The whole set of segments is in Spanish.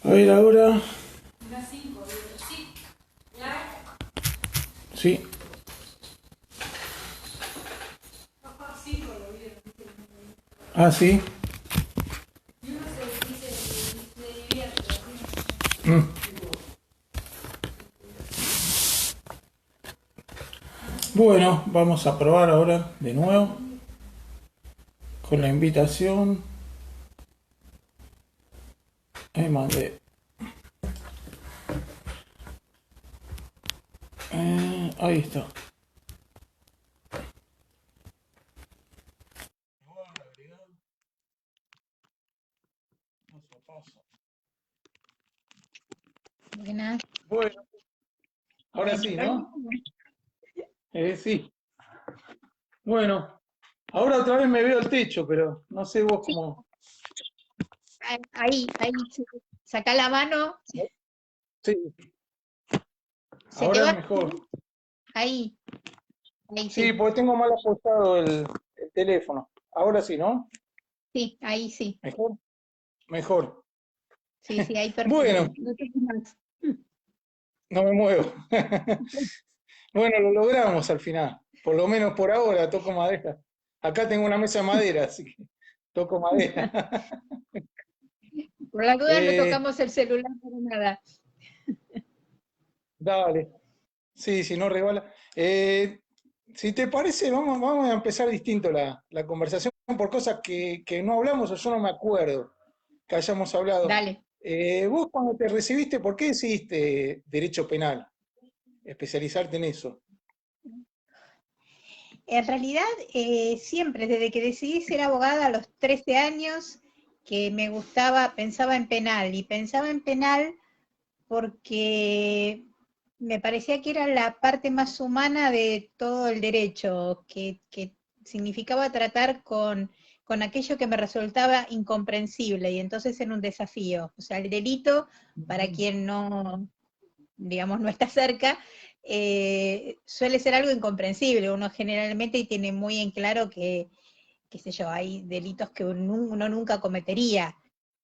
A ver ahora. Sí. Ah, sí. Bueno, vamos a probar ahora de nuevo con la invitación. Ahí mandé. Ahí está. Paso a paso. Buenas. Bueno, ahora Bueno, sí, lo ¿no? mismo. Sí. Bueno, ahora otra vez me veo el techo, pero no sé vos Sí, cómo. ahí, sí. Saca la mano, Sí, se te ahora es va mejor. ahí, ahí Sí, sí, porque tengo mal ajustado el teléfono. Ahora sí, ¿no? sí, ahí sí, Mejor. Mejor. sí, sí, ahí perfecto. Bueno, No te más. no me muevo. Bueno, lo logramos al final. Por lo menos por ahora, toco madera. Acá tengo una mesa de madera, así que toco madera. Por la duda no Eh, tocamos el celular para nada. Dale. Sí, si no rebala. Si te parece, vamos a empezar distinto la conversación por cosas que no hablamos o yo no me acuerdo que hayamos hablado. Dale. Vos cuando te recibiste, ¿por qué decidiste derecho penal? Especializarte en eso. En realidad, siempre, desde que decidí ser abogada a los 13 años, que me gustaba, pensaba en penal, y pensaba en penal porque me parecía que era la parte más humana de todo el derecho, que significaba tratar con aquello que me resultaba incomprensible, y entonces era un desafío. O sea, el delito, para quien no, digamos, no está cerca, suele ser algo incomprensible. Uno generalmente tiene muy en claro que, qué sé yo, hay delitos que uno nunca cometería.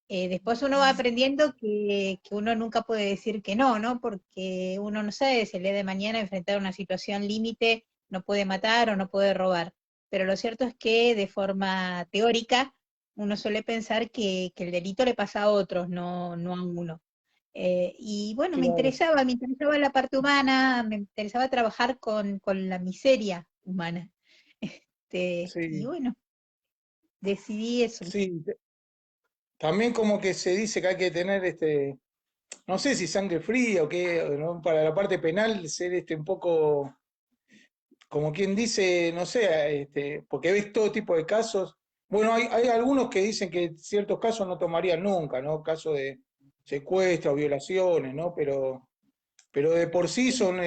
Después uno va aprendiendo que uno nunca puede decir que no, ¿no? Porque uno no sabe si el día de mañana enfrentar una situación límite no puede matar o no puede robar. Pero lo cierto es que de forma teórica uno suele pensar que el delito le pasa a otros, no a uno. Y bueno, Claro. me interesaba la parte humana, me interesaba trabajar con la miseria humana. Y Sí, bueno, decidí eso. sí. También como que se dice que hay que tener no sé si sangre fría o qué, ¿no? Para la parte penal ser un poco, como quien dice, no sé, porque ves todo tipo de casos. Bueno, hay algunos que dicen que ciertos casos no tomarían nunca, ¿no? Casos de secuestro, violaciones, ¿no? Pero de por sí son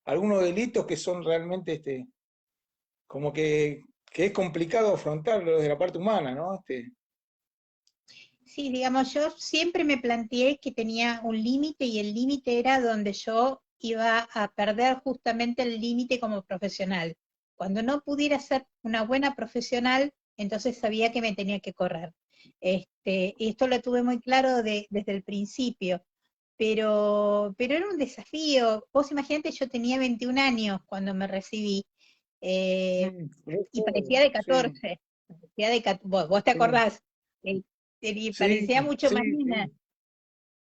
algunos delitos que son realmente como que es complicado afrontarlo desde la parte humana, ¿no? Sí, digamos, yo siempre me planteé que tenía un límite y el límite era donde yo iba a perder justamente el límite como profesional. Cuando no pudiera ser una buena profesional, entonces sabía que me tenía que correr. Y esto lo tuve muy claro desde el principio, pero era un desafío. Vos imaginate, yo tenía 21 años cuando me recibí, eh, Es y parecía de sí, 14. Parecía vos te sí, acordás, sí, parecía mucho sí, más sí, linda.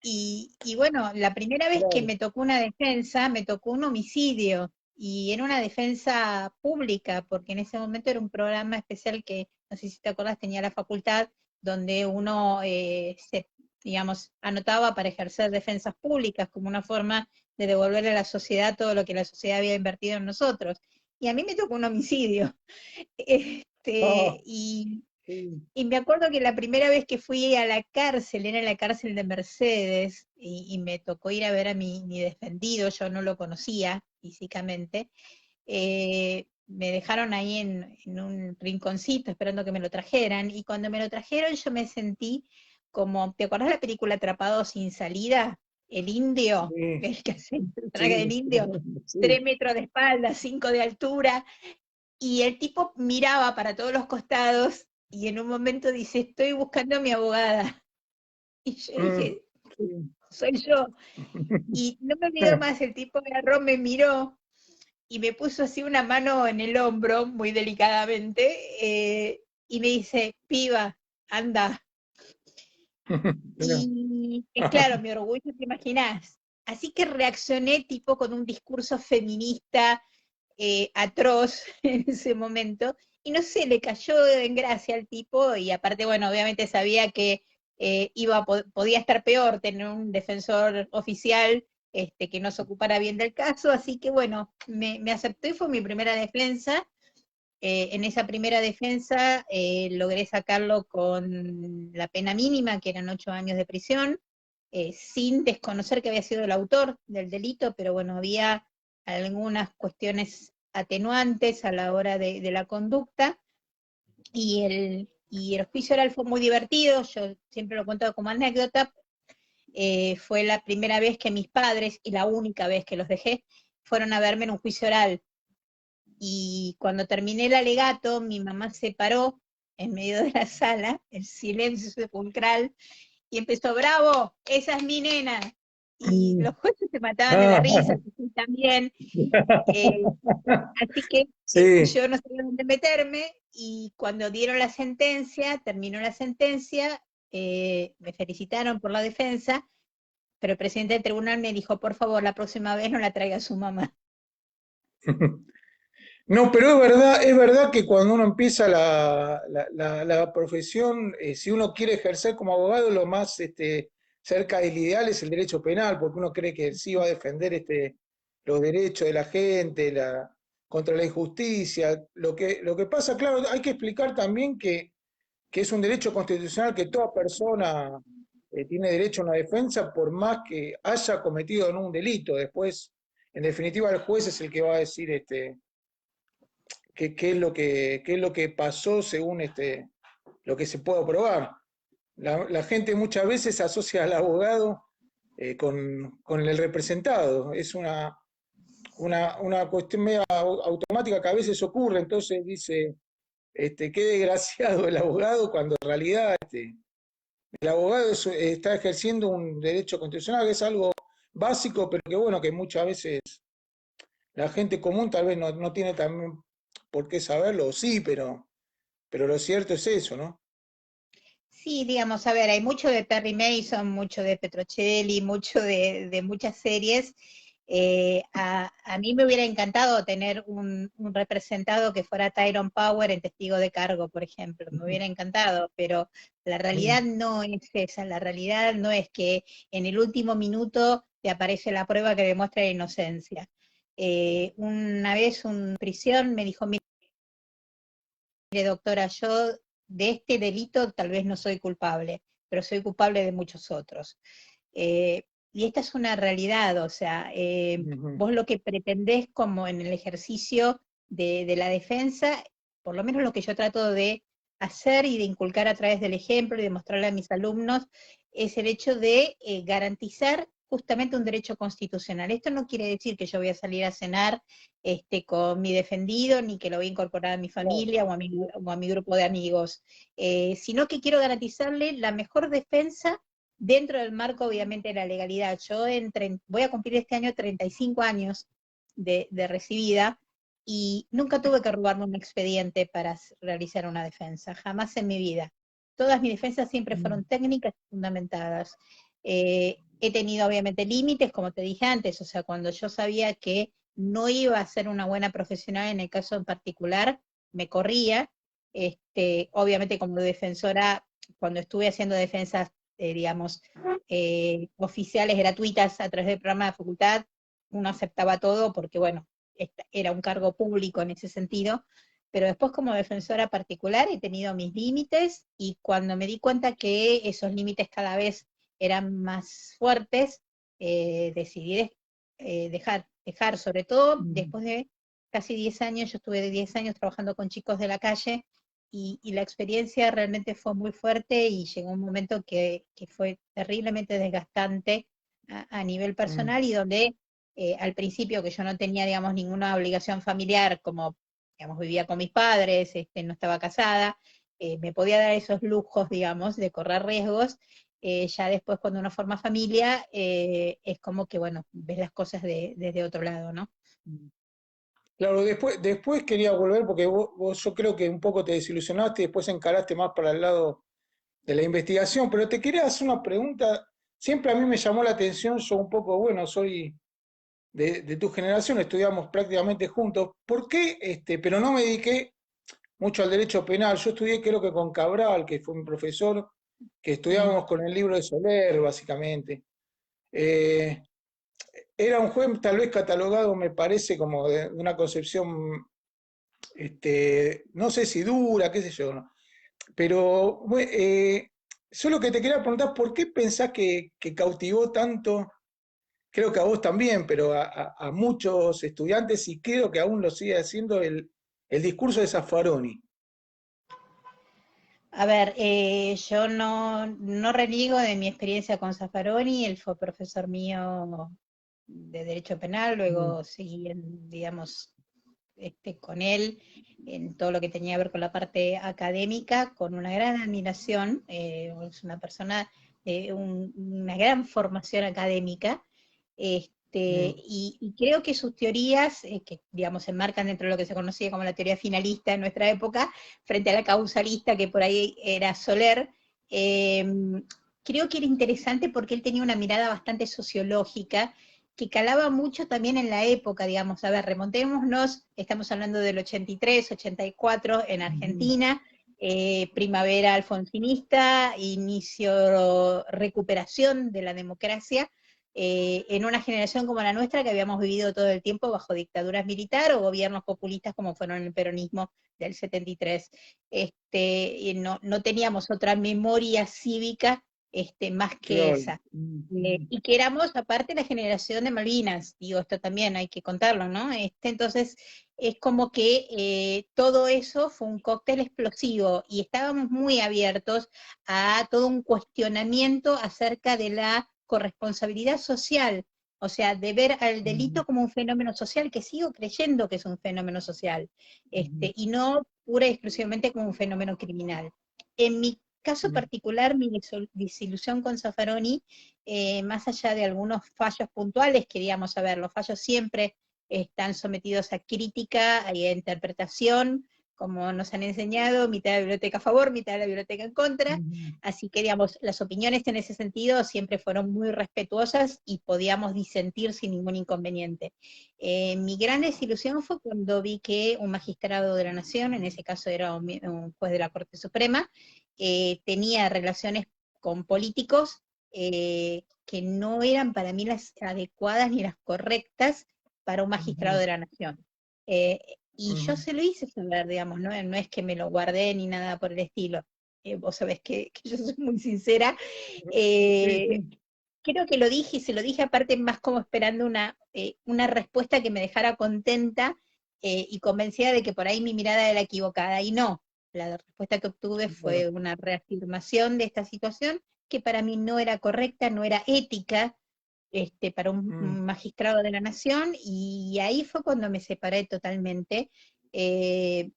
Y bueno, la primera vez que claro. me tocó una defensa, me tocó un homicidio, y era una defensa pública, porque en ese momento era un programa especial que, no sé si te acordás, tenía la facultad, donde uno digamos, anotaba para ejercer defensas públicas como una forma de devolverle a la sociedad todo lo que la sociedad había invertido en nosotros. Y a mí me tocó un homicidio. Ah, Y sí, me acuerdo que la primera vez que fui a la cárcel, era la cárcel de Mercedes, y me tocó ir a ver a mi defendido, yo no lo conocía físicamente. Me dejaron ahí en un rinconcito esperando que me lo trajeran, y cuando me lo trajeron yo me sentí como, ¿te acordás de la película Atrapado sin salida? El indio, sí, el que hace el traje del sí, indio, sí. 3 metros de espalda, 5 de altura, y el tipo miraba para todos los costados y en un momento dice, estoy buscando a mi abogada. Y yo Mm, dije, sí. soy yo. Y no me olvido más, el tipo agarró, me miró y me puso así una mano en el hombro, muy delicadamente, y me dice, piba, anda. Mirá. Y claro, mi orgullo, te imaginás. Así que reaccioné tipo con un discurso feminista atroz en ese momento, y no sé, le cayó en gracia al tipo, y aparte, bueno, obviamente sabía que podía estar peor tener un defensor oficial que no se ocupara bien del caso, así que bueno, me aceptó y fue mi primera defensa. En esa primera defensa logré sacarlo con la pena mínima, que eran 8 años de prisión, sin desconocer que había sido el autor del delito, pero bueno, había algunas cuestiones atenuantes a la hora de la conducta, y el juicio oral fue muy divertido, yo siempre lo cuento como anécdota. Fue la primera vez que mis padres, y la única vez que los dejé, fueron a verme en un juicio oral. Y cuando terminé el alegato, mi mamá se paró en medio de la sala, el silencio sepulcral, y empezó, bravo, esa es mi nena. Y Mm. los jueces se mataban de la Ah, risa, y también. eh, Así que sí. yo no sabía dónde meterme, y cuando dieron la sentencia, terminó la sentencia, me felicitaron por la defensa, pero el presidente del tribunal me dijo, por favor, la próxima vez no la traiga a su mamá. No, pero es verdad que cuando uno empieza la profesión, si uno quiere ejercer como abogado, lo más cerca del ideal es el derecho penal, porque uno cree que sí va a defender los derechos de la gente, contra la injusticia. Lo que pasa, claro, hay que explicar también que es un derecho constitucional que toda persona tiene derecho a una defensa por más que haya cometido o no un delito. Después, en definitiva, el juez es el que va a decir qué es lo que pasó según lo que se pueda probar. La gente muchas veces asocia al abogado con el representado. Es una cuestión media automática que a veces ocurre, entonces dice, qué desgraciado el abogado, cuando en realidad el abogado está ejerciendo un derecho constitucional, que es algo básico, pero que bueno, que muchas veces la gente común tal vez no tiene también por qué saberlo, o sí, pero lo cierto es eso, ¿no? Sí, digamos, a ver, hay mucho de Perry Mason, mucho de Petrocelli, mucho de muchas series. A mí me hubiera encantado tener un representado que fuera Tyrone Power en Testigo de Cargo, por ejemplo, me hubiera encantado, pero la realidad Mm. no es esa, la realidad no es que en el último minuto te aparece la prueba que demuestra la inocencia. Una vez un prisión me dijo, mire, doctora, yo de este delito tal vez no soy culpable, pero soy culpable de muchos otros. Y esta es una realidad, o sea, Ujú. vos lo que pretendés como en el ejercicio de la defensa, por lo menos lo que yo trato de hacer y de inculcar a través del ejemplo y de mostrarle a mis alumnos, es el hecho de garantizar justamente un derecho constitucional. Esto no quiere decir que yo voy a salir a cenar con mi defendido, ni que lo voy a incorporar a mi Claro. familia o a mi grupo de amigos, sino que quiero garantizarle la mejor defensa dentro del marco, obviamente, de la legalidad. Yo voy a cumplir este año 35 años de recibida, y nunca tuve que robarme un expediente para realizar una defensa, jamás en mi vida. Todas mis defensas siempre Mm. fueron técnicas y fundamentadas. He tenido obviamente límites, como te dije antes, o sea, cuando yo sabía que no iba a ser una buena profesional en el caso en particular, me corría. Obviamente como defensora, cuando estuve haciendo defensas, digamos, oficiales gratuitas a través del programa de la facultad, uno aceptaba todo porque, bueno, era un cargo público en ese sentido, pero después como defensora particular he tenido mis límites, y cuando me di cuenta que esos límites cada vez eran más fuertes, decidí dejar, sobre todo Mm. después de casi 10 años, yo estuve de 10 años trabajando con chicos de la calle, y la experiencia realmente fue muy fuerte, y llegó un momento que fue terriblemente desgastante a nivel Mm. personal, y donde al principio, que yo no tenía, digamos, ninguna obligación familiar, como, digamos, vivía con mis padres, no estaba casada, me podía dar esos lujos, digamos, de correr riesgos, Ya después cuando uno forma familia, es como que, bueno, ves las cosas desde otro lado, ¿no? Claro, después quería volver porque yo creo que un poco te desilusionaste y después encaraste más para el lado de la investigación, pero te quería hacer una pregunta. Siempre a mí me llamó la atención, yo un poco, bueno, soy de tu generación, estudiamos prácticamente juntos. ¿Por qué? Pero no me dediqué mucho al derecho penal. Yo estudié creo que con Cabral, que fue mi profesor, que Mm. estudiábamos con el libro de Soler, básicamente. Eh, Era un juez tal vez catalogado, me parece, como de una concepción, no sé si dura, qué sé yo, ¿no? Pero yo lo que te quería preguntar, ¿por qué pensás que cautivó tanto? Creo que a vos también, pero a muchos estudiantes y creo que aún lo sigue haciendo el discurso de Zaffaroni. A ver, yo no reniego de mi experiencia con Zaffaroni, él fue profesor mío de Derecho Penal, Mm. luego seguí, digamos, con él en todo lo que tenía que ver con la parte académica, con una gran admiración, es una persona de una gran formación académica, Mm. y creo que sus teorías, que digamos se enmarcan dentro de lo que se conocía como la teoría finalista en nuestra época, frente a la causalista que por ahí era Soler, eh, creo que era interesante porque él tenía una mirada bastante sociológica que calaba mucho también en la época, digamos, a ver, remontémonos, estamos hablando del 83, 84 en Ujú. Argentina, primavera alfonsinista, inicio, recuperación de la democracia, en una generación como la nuestra que habíamos vivido todo el tiempo bajo dictaduras militares o gobiernos populistas como fueron el peronismo del 73. Y no teníamos otra memoria cívica más que Claro. esa. Mm. Y que éramos aparte la generación de Malvinas, digo, esto también hay que contarlo, ¿no? Entonces, es como que todo eso fue un cóctel explosivo y estábamos muy abiertos a todo un cuestionamiento acerca de la corresponsabilidad social, o sea, de ver al delito Mm. como un fenómeno social, que sigo creyendo que es un fenómeno social, Mm. y no pura y exclusivamente como un fenómeno criminal. En mi caso Mm. particular, mi desilusión con Zaffaroni, más allá de algunos fallos puntuales, que digamos, a ver, los fallos siempre están sometidos a crítica y a interpretación, como nos han enseñado, mitad de la biblioteca a favor, mitad de la biblioteca en contra, Mm. así que, digamos, las opiniones en ese sentido siempre fueron muy respetuosas y podíamos disentir sin ningún inconveniente. Mi gran desilusión fue cuando vi que un magistrado de la Nación, en ese caso era un juez de la Corte Suprema, tenía relaciones con políticos que no eran para mí las adecuadas ni las correctas para un magistrado Mm. de la Nación. Eh, y yo Mm. se lo hice saber, digamos, no es que me lo guardé ni nada por el estilo. Vos sabés que yo soy muy sincera. Sí, Eh, sí. Creo que lo dije y se lo dije aparte más como esperando una respuesta que me dejara contenta y convencida de que por ahí mi mirada era equivocada. Y no, la respuesta que obtuve Claro. fue una reafirmación de esta situación que para mí no era correcta, no era ética, para Mm. un magistrado de la nación, y ahí fue cuando me separé totalmente. Eh,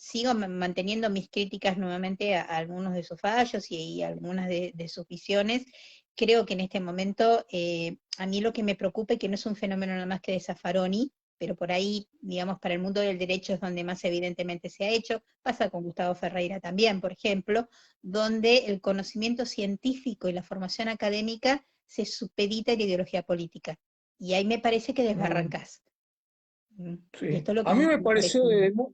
Sigo manteniendo mis críticas nuevamente a algunos de sus fallos y algunas de sus visiones. Creo que en este momento a mí lo que me preocupa y que no es un fenómeno nada más que de Zaffaroni, pero por ahí, digamos, para el mundo del derecho es donde más evidentemente se ha hecho, pasa con Gustavo Ferreira también, por ejemplo, donde el conocimiento científico y la formación académica se supedita a la ideología política. Y ahí me parece que Mm. desbarrancas. Y Sí. esto es lo que A mí me me parece. pareció,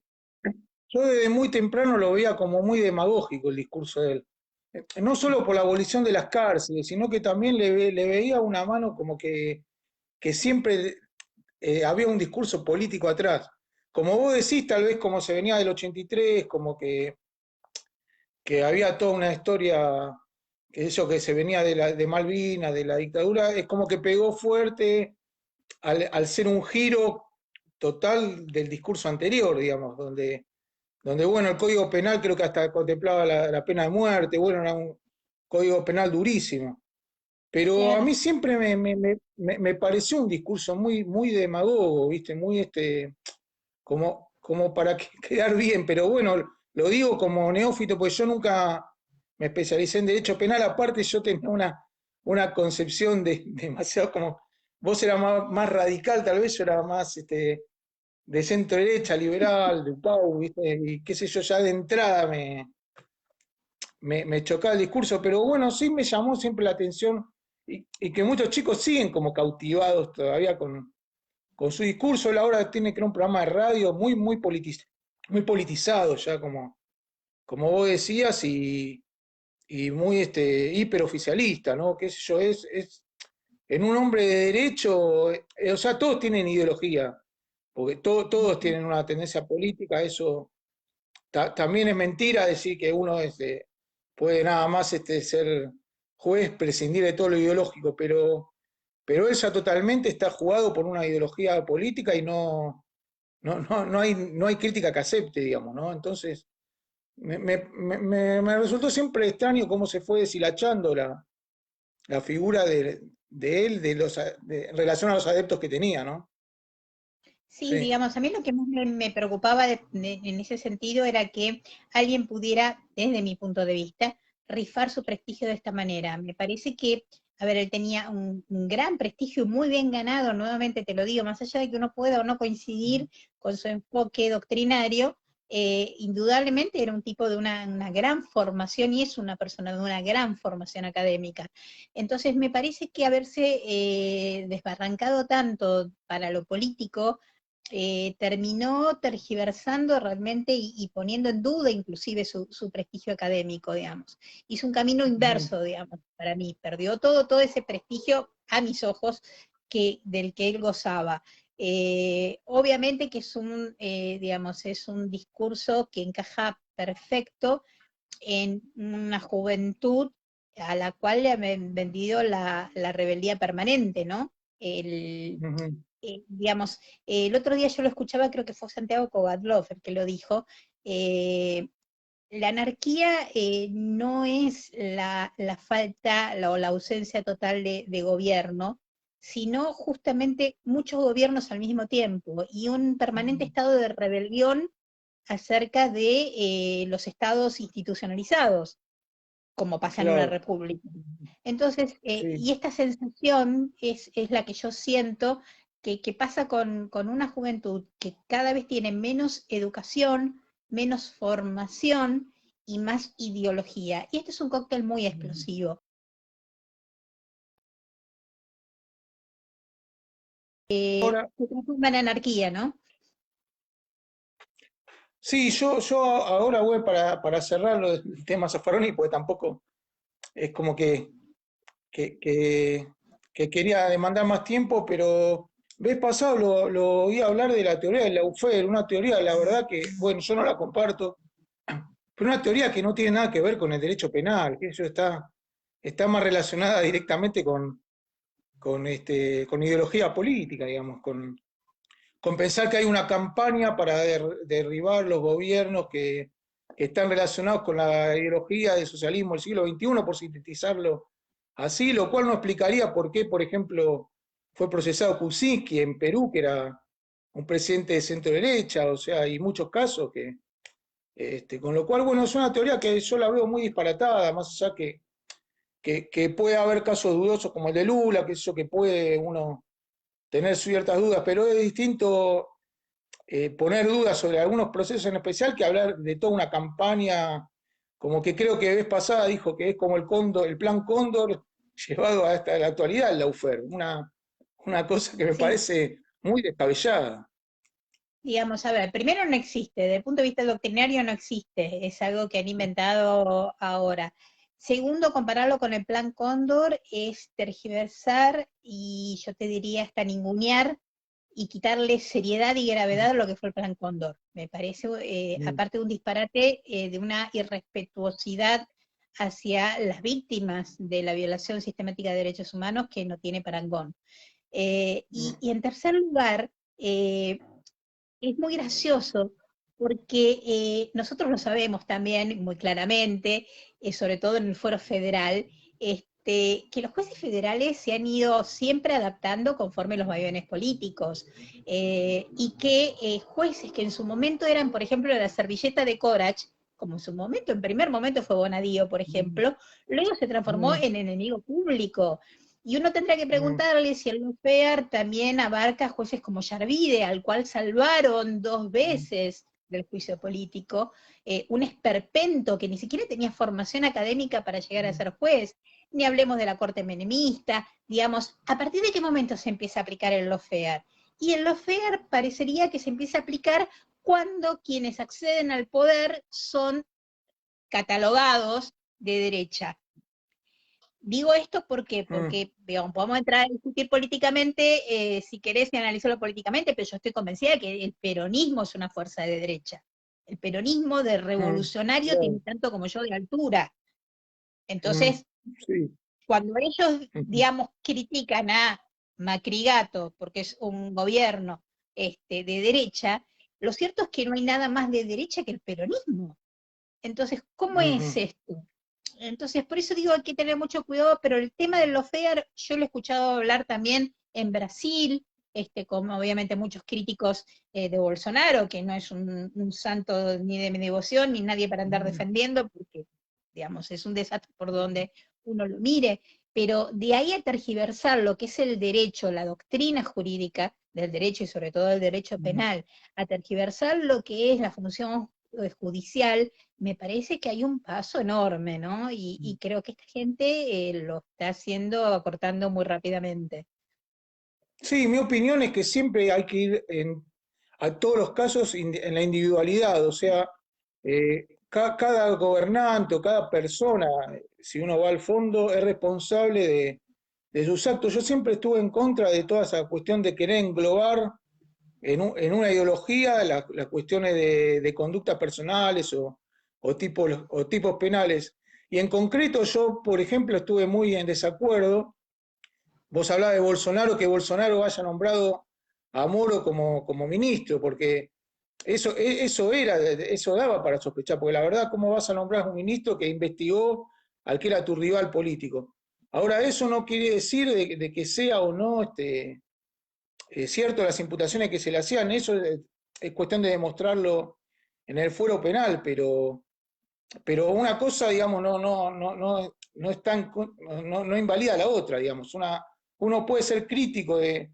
yo desde muy temprano lo veía como muy demagógico el discurso de él. No solo por la abolición de las cárceles, sino que también le veía una mano como que siempre había un discurso político atrás. Como vos decís, tal vez como se venía del 83, como que había toda una historia, que eso que se venía de Malvinas, de la dictadura, es como que pegó fuerte al ser un giro total del discurso anterior, digamos, donde bueno, el Código Penal creo que hasta contemplaba la pena de muerte, bueno, era un Código Penal durísimo. Pero a Claro. mí siempre me pareció un discurso muy demagogo, ¿viste? Muy como para quedar bien, pero bueno, lo digo como neófito, pues yo nunca me especialicé en Derecho Penal. Aparte, yo tenía una concepción demasiado como, vos eras más radical, tal vez yo era más de centro derecha, liberal, de UPAU, ¿viste? Y qué sé yo, ya de entrada me chocaba el discurso, pero bueno, sí me llamó siempre la atención y que muchos chicos siguen como cautivados todavía con su discurso. Él ahora tiene que un programa de radio muy politizado ya, como vos decías, y muy hiperoficialista, ¿no? Qué sé yo, en un hombre de derecho, o sea, todos tienen ideología, porque todos tienen una tendencia política. Eso también es mentira decir que uno puede nada más ser juez, prescindir de todo lo ideológico, pero él ya totalmente está jugado por una ideología política y no hay crítica que acepte, digamos, ¿no? Entonces, me resultó siempre extraño cómo se fue deshilachando la figura de él en relación a los adeptos que tenía, ¿no? Sí, Sí. digamos, a mí lo que más me preocupaba en ese sentido era que alguien pudiera, desde mi punto de vista, rifar su prestigio de esta manera. Me parece que, a ver, él tenía un gran prestigio muy bien ganado, nuevamente te lo digo, más allá de que uno pueda o no coincidir con su enfoque doctrinario, indudablemente era un tipo de una gran formación y es una persona de una gran formación académica. Entonces me parece que haberse desbarrancado tanto para lo político, terminó tergiversando realmente y poniendo en duda inclusive su prestigio académico, digamos. Hizo un camino Ujú. inverso, digamos, para mí. Perdió todo ese prestigio a mis ojos del que él gozaba. Obviamente que digamos, es un discurso que encaja perfecto en una juventud a la cual le han vendido la rebeldía permanente, ¿no? El, Ujú. digamos, el otro día yo lo escuchaba, creo que fue Santiago Kovadlov el que lo dijo. La anarquía no es la falta o la ausencia total de gobierno, sino justamente muchos gobiernos al mismo tiempo y un permanente estado de rebelión acerca de los estados institucionalizados, como pasa en una Claro, república. Entonces, sí. y esta sensación es la que yo siento que pasa con una juventud que cada vez tiene menos educación, menos formación y más ideología. Y este es un cóctel muy explosivo. Ahora, Se transforma en anarquía, ¿no? sí, yo ahora voy para cerrar el tema Zaffaroni, porque tampoco es como que, que- que quería demandar más tiempo, pero vez pasado lo oí hablar de la teoría del lawfare, una teoría, la verdad que, bueno, yo no la comparto, pero una teoría que no tiene nada que ver con el derecho penal, que eso está más relacionada directamente con ideología política, digamos, con pensar que hay una campaña para derribar los gobiernos que están relacionados con la ideología del socialismo del siglo XXI, por sintetizarlo así, lo cual no explicaría por qué, por ejemplo, fue procesado Kuczynski en Perú, que era un presidente de centro derecha, o sea, hay muchos casos con lo cual, bueno, es una teoría que yo la veo muy disparatada, más allá que puede haber casos dudosos como el de Lula, que eso que puede uno tener ciertas dudas, pero es distinto poner dudas sobre algunos procesos en especial que hablar de toda una campaña, como que creo que vez pasada dijo que es como el Cóndor, el plan Cóndor llevado hasta la actualidad, el Laufer, una cosa que me Sí, parece muy descabellada. digamos, a ver, primero no existe, desde el punto de vista doctrinario no existe, es algo que han inventado ahora. Segundo, compararlo con el plan Cóndor es tergiversar y yo te diría hasta ningunear y quitarle seriedad y gravedad a lo que fue el plan Cóndor. Me parece, aparte de un disparate, de una irrespetuosidad hacia las víctimas de la violación sistemática de derechos humanos que no tiene parangón. Y en tercer lugar, es muy gracioso porque nosotros lo sabemos también muy claramente, sobre todo en el foro federal, que los jueces federales se han ido siempre adaptando conforme los vaivenes políticos, y que jueces que en su momento eran, por ejemplo, la servilleta de Corach, como en su momento, en primer momento fue Bonadío, por ejemplo, luego se transformó en enemigo público. Y uno tendrá que preguntarle si el lawfare también abarca jueces como Yarvide, al cual salvaron 2 veces del juicio político, un esperpento que ni siquiera tenía formación académica para llegar a ser juez, ni hablemos de la corte menemista, digamos, ¿a partir de qué momento se empieza a aplicar el lawfare? Y el lawfare parecería que se empieza a aplicar cuando quienes acceden al poder son catalogados de derecha. Digo esto porque digamos, podemos entrar a discutir políticamente, si querés, y analizarlo políticamente, pero yo estoy convencida de que el peronismo es una fuerza de derecha. El peronismo de revolucionario tiene tanto como yo de altura. Entonces, sí. cuando ellos, digamos, critican a Macrigato, porque es un gobierno de derecha, lo cierto es que no hay nada más de derecha que el peronismo. Entonces, ¿cómo es esto? Entonces, por eso digo, hay que tener mucho cuidado, pero el tema del lawfare, yo lo he escuchado hablar también en Brasil, como obviamente muchos críticos de Bolsonaro, que no es un santo ni de mi devoción, ni nadie para andar defendiendo, porque, digamos, es un desastre por donde uno lo mire, pero de ahí a tergiversar lo que es el derecho, la doctrina jurídica del derecho y sobre todo el derecho penal, a tergiversar lo que es la función judicial, me parece que hay un paso enorme, ¿no? Y creo que esta gente lo está haciendo, acortando muy rápidamente. Sí, mi opinión es que siempre hay que ir a todos los casos en la individualidad, o sea, cada gobernante o cada persona, si uno va al fondo, es responsable de sus actos. Yo siempre estuve en contra de toda esa cuestión de querer englobar en una ideología las cuestiones de conductas personales o tipos penales. Y en concreto yo, por ejemplo, estuve muy en desacuerdo. Vos hablabas de Bolsonaro, que Bolsonaro haya nombrado a Moro como ministro, porque eso daba para sospechar, porque la verdad, ¿cómo vas a nombrar a un ministro que investigó al que era tu rival político? Ahora, eso no quiere decir de que sea o no cierto las imputaciones que se le hacían, eso es cuestión de demostrarlo en el fuero penal, pero una cosa, digamos, no es no invalida la otra, digamos. Uno puede ser crítico de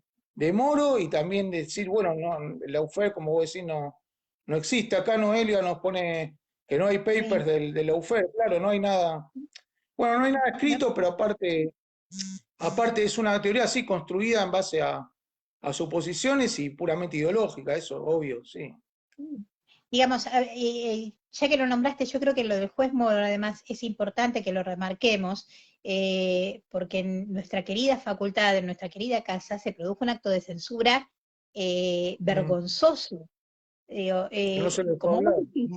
Moro y también decir, bueno, no, la UFER, como vos decís, no existe. Acá Noelia nos pone que no hay papers Sí. de la UFER, claro, no hay nada. Bueno, no hay nada No, escrito, pero aparte es una teoría así construida en base a suposiciones y puramente ideológica, eso, obvio, sí. digamos, ya que lo nombraste, yo creo que lo del juez Moro, además, es importante que lo remarquemos, porque en nuestra querida facultad, en nuestra querida casa, se produjo un acto de censura vergonzoso. Que no se le puede Como vos hablar. decís,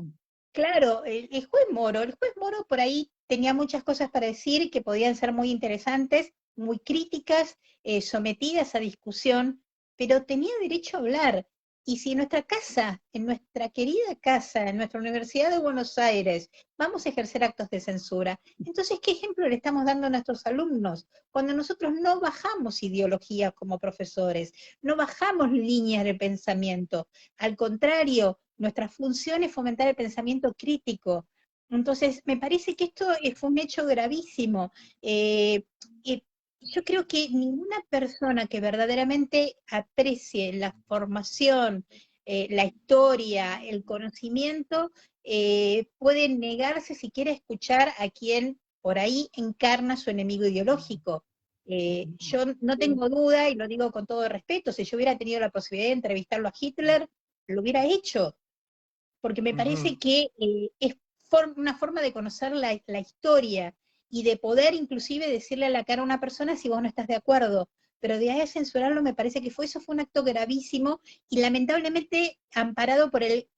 claro, el juez Moro por ahí tenía muchas cosas para decir que podían ser muy interesantes, muy críticas, sometidas a discusión, pero tenía derecho a hablar. Y si en nuestra casa, en nuestra querida casa, en nuestra Universidad de Buenos Aires, vamos a ejercer actos de censura, entonces, ¿qué ejemplo le estamos dando a nuestros alumnos? Cuando nosotros no bajamos ideologías como profesores, no bajamos líneas de pensamiento, al contrario, nuestra función es fomentar el pensamiento crítico. Entonces, me parece que esto fue un hecho gravísimo. Eh, eh, yo creo que ninguna persona que verdaderamente aprecie la formación, la historia, el conocimiento, puede negarse si quiere escuchar a quien por ahí encarna su enemigo ideológico. Yo no tengo duda, y lo digo con todo respeto, si yo hubiera tenido la posibilidad de entrevistarlo a Hitler, lo hubiera hecho, porque me parece que es una forma de conocer la historia y de poder inclusive decirle a la cara a una persona si vos no estás de acuerdo. Pero de ahí a censurarlo me parece que eso fue un acto gravísimo y lamentablemente amparado por el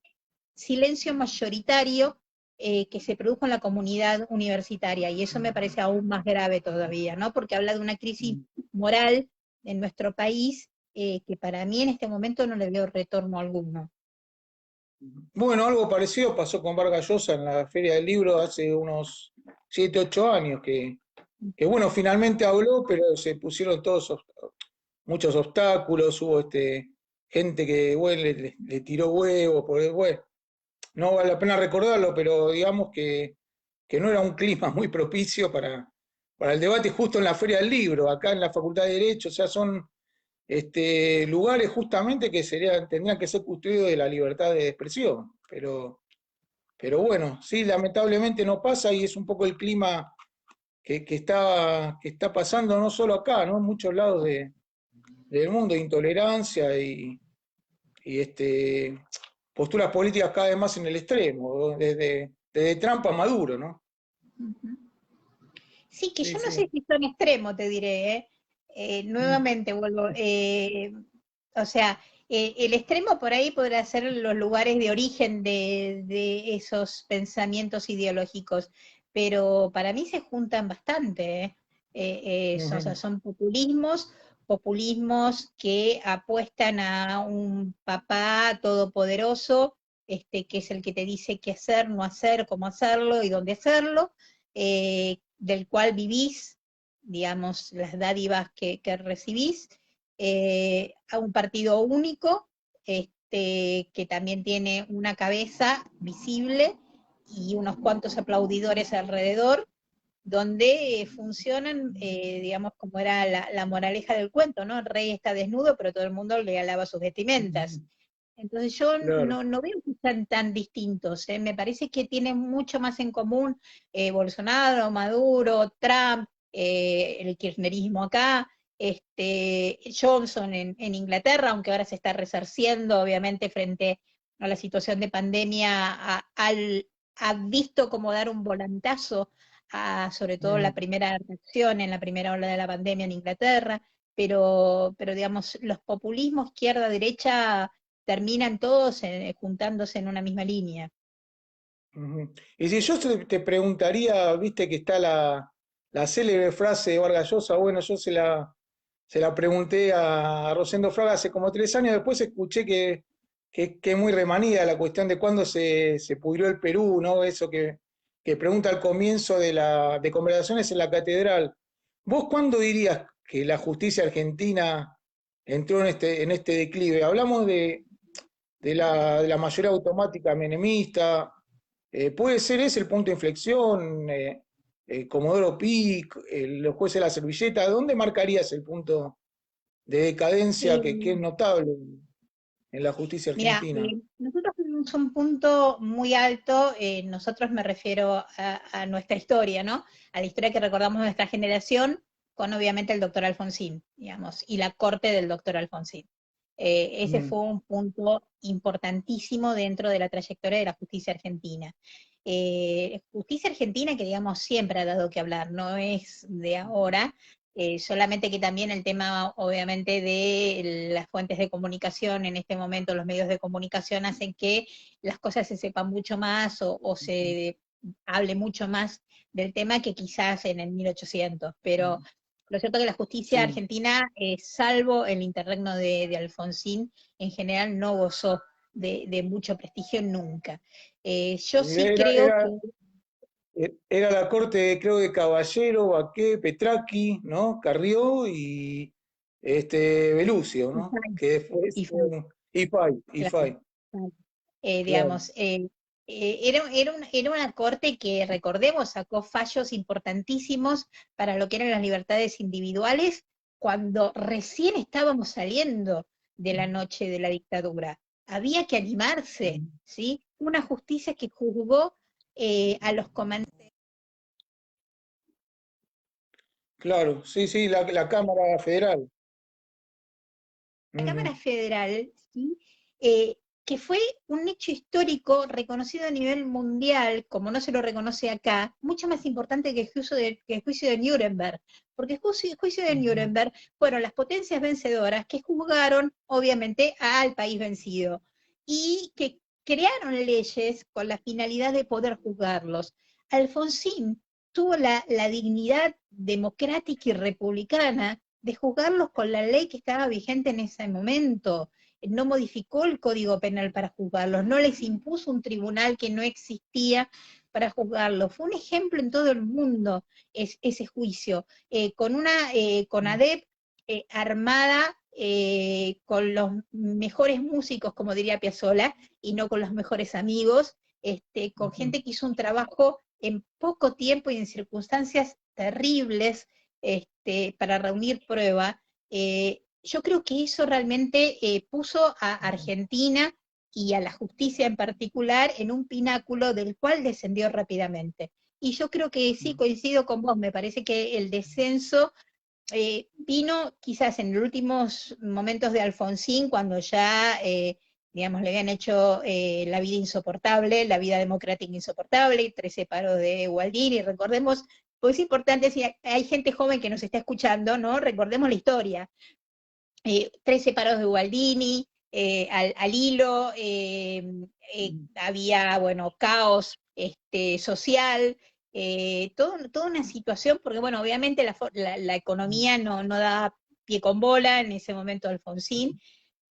silencio mayoritario que se produjo en la comunidad universitaria, y eso me parece aún más grave todavía, ¿no? Porque habla de una crisis moral en nuestro país que para mí en este momento no le veo retorno alguno. Bueno, algo parecido pasó con Vargas Llosa en la Feria del Libro hace unos 7, 8 años, que bueno, finalmente habló, pero se pusieron muchos obstáculos, hubo gente que bueno, le tiró huevos, bueno, no vale la pena recordarlo, pero digamos que no era un clima muy propicio para el debate justo en la Feria del Libro, acá en la Facultad de Derecho, o sea, son lugares justamente que tendrían que ser custodios de la libertad de expresión, pero bueno, sí, lamentablemente no pasa y es un poco el clima que está pasando no solo acá, ¿no? En muchos lados del mundo, de intolerancia y posturas políticas cada vez más en el extremo, ¿no? Desde Trump a Maduro, ¿no? Ujú. Sí, que Sí, yo no sí. sé si son extremos, te diré, ¿eh? Mm, Nuevamente vuelvo, o sea, el extremo por ahí podrá ser los lugares de origen de esos pensamientos ideológicos, pero para mí se juntan bastante, ¿eh? O sea, ujú, son populismos que apuestan a un papá todopoderoso, que es el que te dice qué hacer, no hacer, cómo hacerlo y dónde hacerlo, del cual vivís, digamos, las dádivas que recibís, a un partido único, que también tiene una cabeza visible y unos cuantos aplaudidores alrededor, donde funcionan, digamos, como era la moraleja del cuento, ¿no? El rey está desnudo, pero todo el mundo le alaba sus vestimentas. ujú, Entonces yo claro. no veo que sean tan distintos, ¿eh? Me parece que tienen mucho más en común Bolsonaro, Maduro, Trump, el kirchnerismo acá, Johnson en Inglaterra, aunque ahora se está resarciendo, obviamente, frente a la situación de pandemia, ha visto como dar un volantazo a, sobre todo, la Ujú, primera reacción en la primera ola de la pandemia en Inglaterra, pero digamos, los populismos izquierda-derecha terminan todos juntándose en una misma línea. ujú. Y si yo te preguntaría, viste que está la célebre frase de Vargas Llosa, bueno, yo se la pregunté a Rosendo Fraga hace como 3 años, después escuché que es muy remanida la cuestión de cuándo se pudrió el Perú, ¿no? Eso que pregunta al comienzo de conversaciones en la catedral. ¿Vos cuándo dirías que la justicia argentina entró en este declive? Hablamos de la mayoría automática menemista, puede ser ese el punto de inflexión, Comodoro Pi, los jueces de la servilleta, ¿dónde marcarías el punto de decadencia que es Eh, notable en la justicia Mira, argentina? nosotros tenemos un punto muy alto, nosotros me refiero a nuestra historia, ¿no? A la historia que recordamos de nuestra generación, con obviamente el doctor Alfonsín, digamos, y la corte del doctor Alfonsín. Ese Mm, fue un punto importantísimo dentro de la trayectoria de la justicia argentina. Justicia argentina que, digamos, siempre ha dado que hablar, no es de ahora, solamente que también el tema, obviamente, de las fuentes de comunicación, en este momento los medios de comunicación hacen que las cosas se sepan mucho más o se hable mucho más del tema que quizás en el 1800, pero lo cierto es que la justicia sí. argentina, salvo el interregno de Alfonsín, en general no gozó de mucho prestigio nunca. Yo sí Era, creo que era, era la corte, creo, de Caballero, Baqué, Petracchi, ¿no? Carrió y Belucio, ¿no? Que después, y fue, y claro, Fay, claro. digamos, era una corte que, recordemos, sacó fallos importantísimos para lo que eran las libertades individuales cuando recién estábamos saliendo de la noche de la dictadura. Había que animarse, ¿sí? Una justicia que juzgó a los comandantes Claro, sí, sí, la Cámara Federal. de la Ujú, Cámara Federal, ¿sí? Eh, que fue un hecho histórico reconocido a nivel mundial, como no se lo reconoce acá, mucho más importante que el juicio de Nuremberg, porque el juicio de ujú, Nuremberg fueron las potencias vencedoras que juzgaron, obviamente, al país vencido y que crearon leyes con la finalidad de poder juzgarlos. Alfonsín tuvo la dignidad democrática y republicana de juzgarlos con la ley que estaba vigente en ese momento. No modificó el Código Penal para juzgarlos, no les impuso un tribunal que no existía para juzgarlos. Fue un ejemplo en todo el mundo ese juicio, con ADEP armada, con los mejores músicos, como diría Piazzolla, y no con los mejores amigos, con gente que hizo un trabajo en poco tiempo y en circunstancias terribles para reunir prueba. Yo creo que eso realmente puso a Argentina y a la justicia en particular en un pináculo del cual descendió rápidamente. Y yo creo que sí, coincido con vos, me parece que el descenso vino quizás en los últimos momentos de Alfonsín, cuando ya, digamos, le habían hecho la vida insoportable, la vida democrática insoportable, y 13 paros de Gualdini, recordemos, pues es importante, si hay gente joven que nos está escuchando, ¿no? Recordemos la historia. 13 paros de Gualdini, al hilo, había, bueno, caos social, toda una situación, porque, bueno, obviamente la economía no da pie con bola en ese momento de Alfonsín,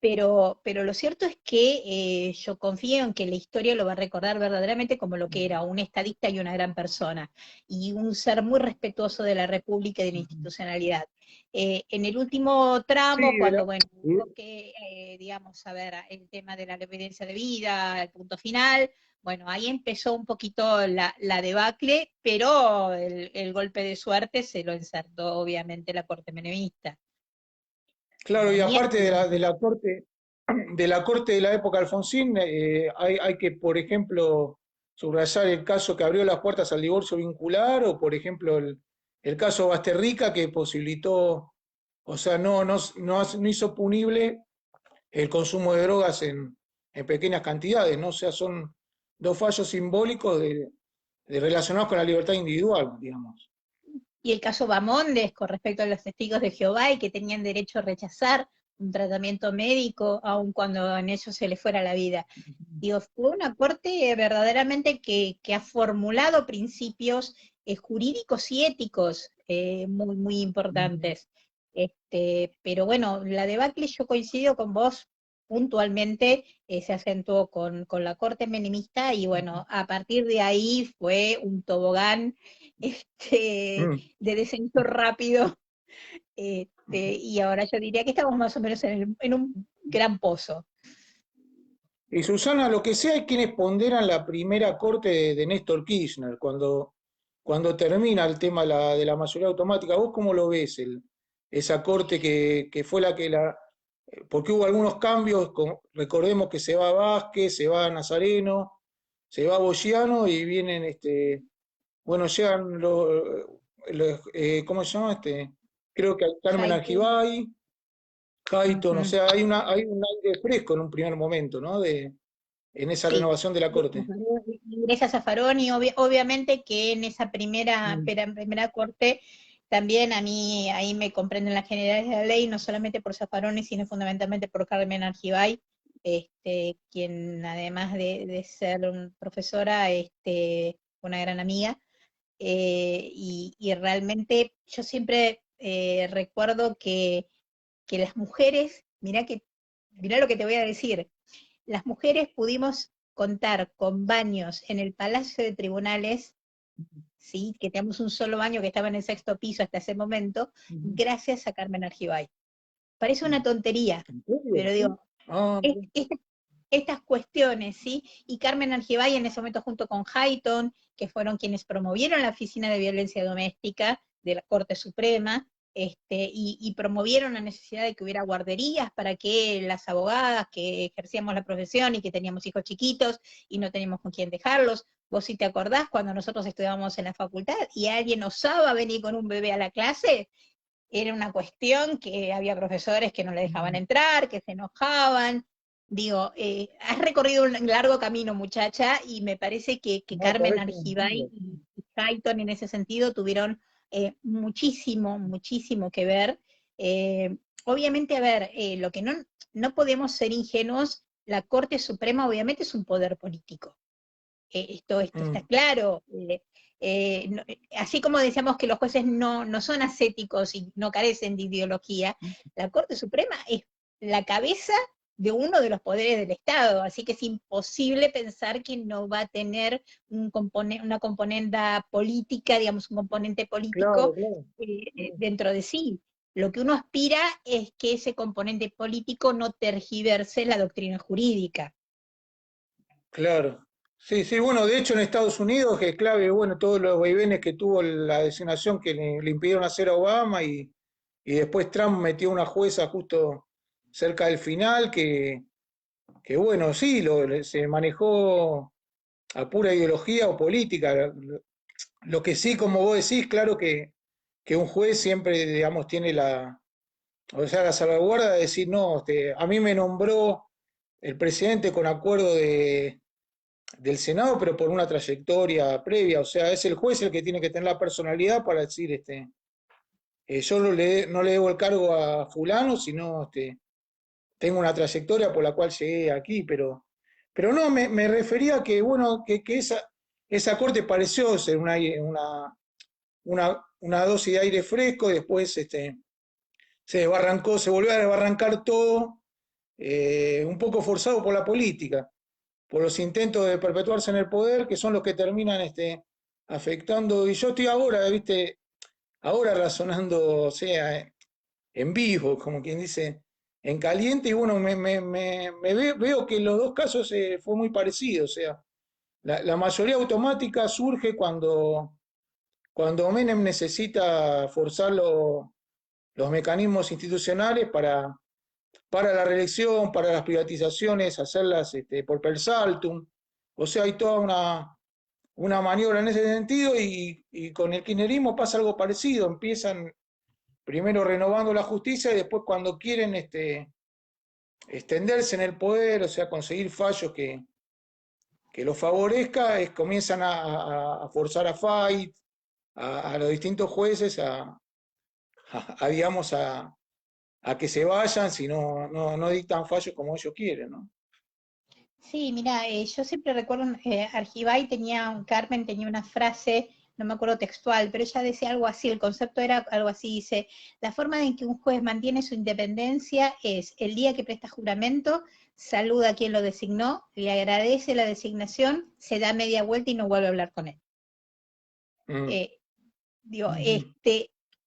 pero lo cierto es que yo confío en que la historia lo va a recordar verdaderamente como lo que era, un estadista y una gran persona, y un ser muy respetuoso de la República y de la institucionalidad. En el último Sí, tramo, cuando, bueno, y- hubo que, digamos, a ver, el tema de la evidencia de vida, el punto final, bueno, ahí empezó un poquito la debacle, pero el golpe de suerte se lo ensartó, obviamente, la corte menemista. claro, y Ni aparte hablar. de la corte de la época de Alfonsín, hay que, por ejemplo, subrayar el caso que abrió las puertas al divorcio vincular, o por ejemplo el caso Basterrica, que posibilitó, o sea, no hizo punible el consumo de drogas en pequeñas cantidades, ¿no? O sea, son dos fallos simbólicos de relacionados con la libertad individual, digamos. Y el caso Bamondes con respecto a los testigos de Jehová y que tenían derecho a rechazar un tratamiento médico aun cuando en ellos se les fuera la vida. Digo, fue una corte verdaderamente que ha formulado principios jurídicos y éticos muy, muy importantes. Pero bueno, la debacle, yo coincido con vos puntualmente, se acentuó con la corte menemista y bueno, a partir de ahí fue un tobogán Mm. de descenso rápido, y ahora yo diría que estamos más o menos en un gran pozo. Y Susana, lo que sea, hay quienes ponderan la primera corte de Néstor Kirchner, cuando termina el tema de la mayoría automática. ¿Vos cómo lo ves, esa corte que fue la que la... Porque hubo algunos cambios, recordemos que se va Vázquez, se va Nazareno, se va Bogiano y vienen, bueno, llegan ¿cómo se llama? Creo que hay Carmen Jaito. Argibay, Hayton, o Ujú. sea, hay un aire fresco en un primer momento, ¿no? En esa Sí, renovación de la Corte. ingresa Zaffaroni, obviamente que en esa Mm, primera corte también a mí ahí me comprenden las generales de la ley, no solamente por Zaffaroni, sino fundamentalmente por Carmen Argibay, quien además de ser profesora, una gran amiga, y realmente yo siempre recuerdo que las mujeres, mirá lo que te voy a decir, las mujeres pudimos contar con baños en el Palacio de Tribunales, ¿sí? Que teníamos un solo baño que estaba en el sexto piso hasta ese momento, mm, gracias a Carmen Argibay. Parece una tontería, ¿En serio? pero Sí. digo, Ah, es- es- estas cuestiones, ¿sí? Y Carmen Argibay en ese momento junto con Hayton, que fueron quienes promovieron la Oficina de Violencia Doméstica de la Corte Suprema, y promovieron la necesidad de que hubiera guarderías para que las abogadas que ejercíamos la profesión y que teníamos hijos chiquitos y no teníamos con quién dejarlos, vos si te acordás cuando nosotros estudiábamos en la facultad y alguien osaba venir con un bebé a la clase, era una cuestión que había profesores que no le dejaban entrar, que se enojaban. Digo, has recorrido un largo camino, muchacha, y me parece que no, Carmen parece mentira. Argibay y Hayton en ese sentido tuvieron muchísimo, muchísimo que ver. Obviamente, a ver, lo que no podemos ser ingenuos, la Corte Suprema obviamente es un poder político. Esto está Mm, claro. Así como decíamos que los jueces no son ascéticos y no carecen de ideología, la Corte Suprema es la cabeza de uno de los poderes del Estado, así que es imposible pensar que no va a tener una componente política, digamos, un componente político claro, claro, dentro de sí. Lo que uno aspira es que ese componente político no tergiverse la doctrina jurídica. claro. Sí, sí, bueno, de hecho en Estados Unidos, que es clave, bueno, todos los vaivenes que tuvo la designación que le impidieron hacer a Obama y después Trump metió una jueza justo cerca del final que bueno, sí, se manejó a pura ideología o política. Lo que sí, como vos decís, claro que un juez siempre, digamos, tiene o sea, la salvaguarda de decir, no, a mí me nombró el presidente con acuerdo del Senado, pero por una trayectoria previa, o sea, es el juez el que tiene que tener la personalidad para decir, yo no le debo el cargo a fulano, sino tengo una trayectoria por la cual llegué aquí, pero no, me refería a que, bueno, que esa corte pareció ser una dosis de aire fresco, y después se volvió a desbarrancar todo, un poco forzado por la política, por los intentos de perpetuarse en el poder, que son los que terminan afectando. Y yo estoy ahora, viste, ahora razonando, o sea, en vivo, como quien dice, en caliente, y bueno, veo que en los dos casos fue muy parecido, o sea, la mayoría automática surge cuando Menem necesita forzar los mecanismos institucionales para la reelección, para las privatizaciones, hacerlas por per saltum. O sea, hay toda una maniobra en ese sentido y con el kirchnerismo pasa algo parecido. Empiezan primero renovando la justicia y después cuando quieren extenderse en el poder, o sea, conseguir fallos que los favorezca, comienzan a forzar a Fight, a los distintos jueces digamos, a que se vayan si no dictan fallos como ellos quieren, ¿no? Sí, mira, yo siempre recuerdo, Argibay Carmen tenía una frase, no me acuerdo textual, pero ella decía algo así, el concepto era algo así, dice, la forma en que un juez mantiene su independencia es el día que presta juramento, saluda a quien lo designó, le agradece la designación, se da media vuelta y no vuelve a hablar con él. Mm. Eh, digo, Mm.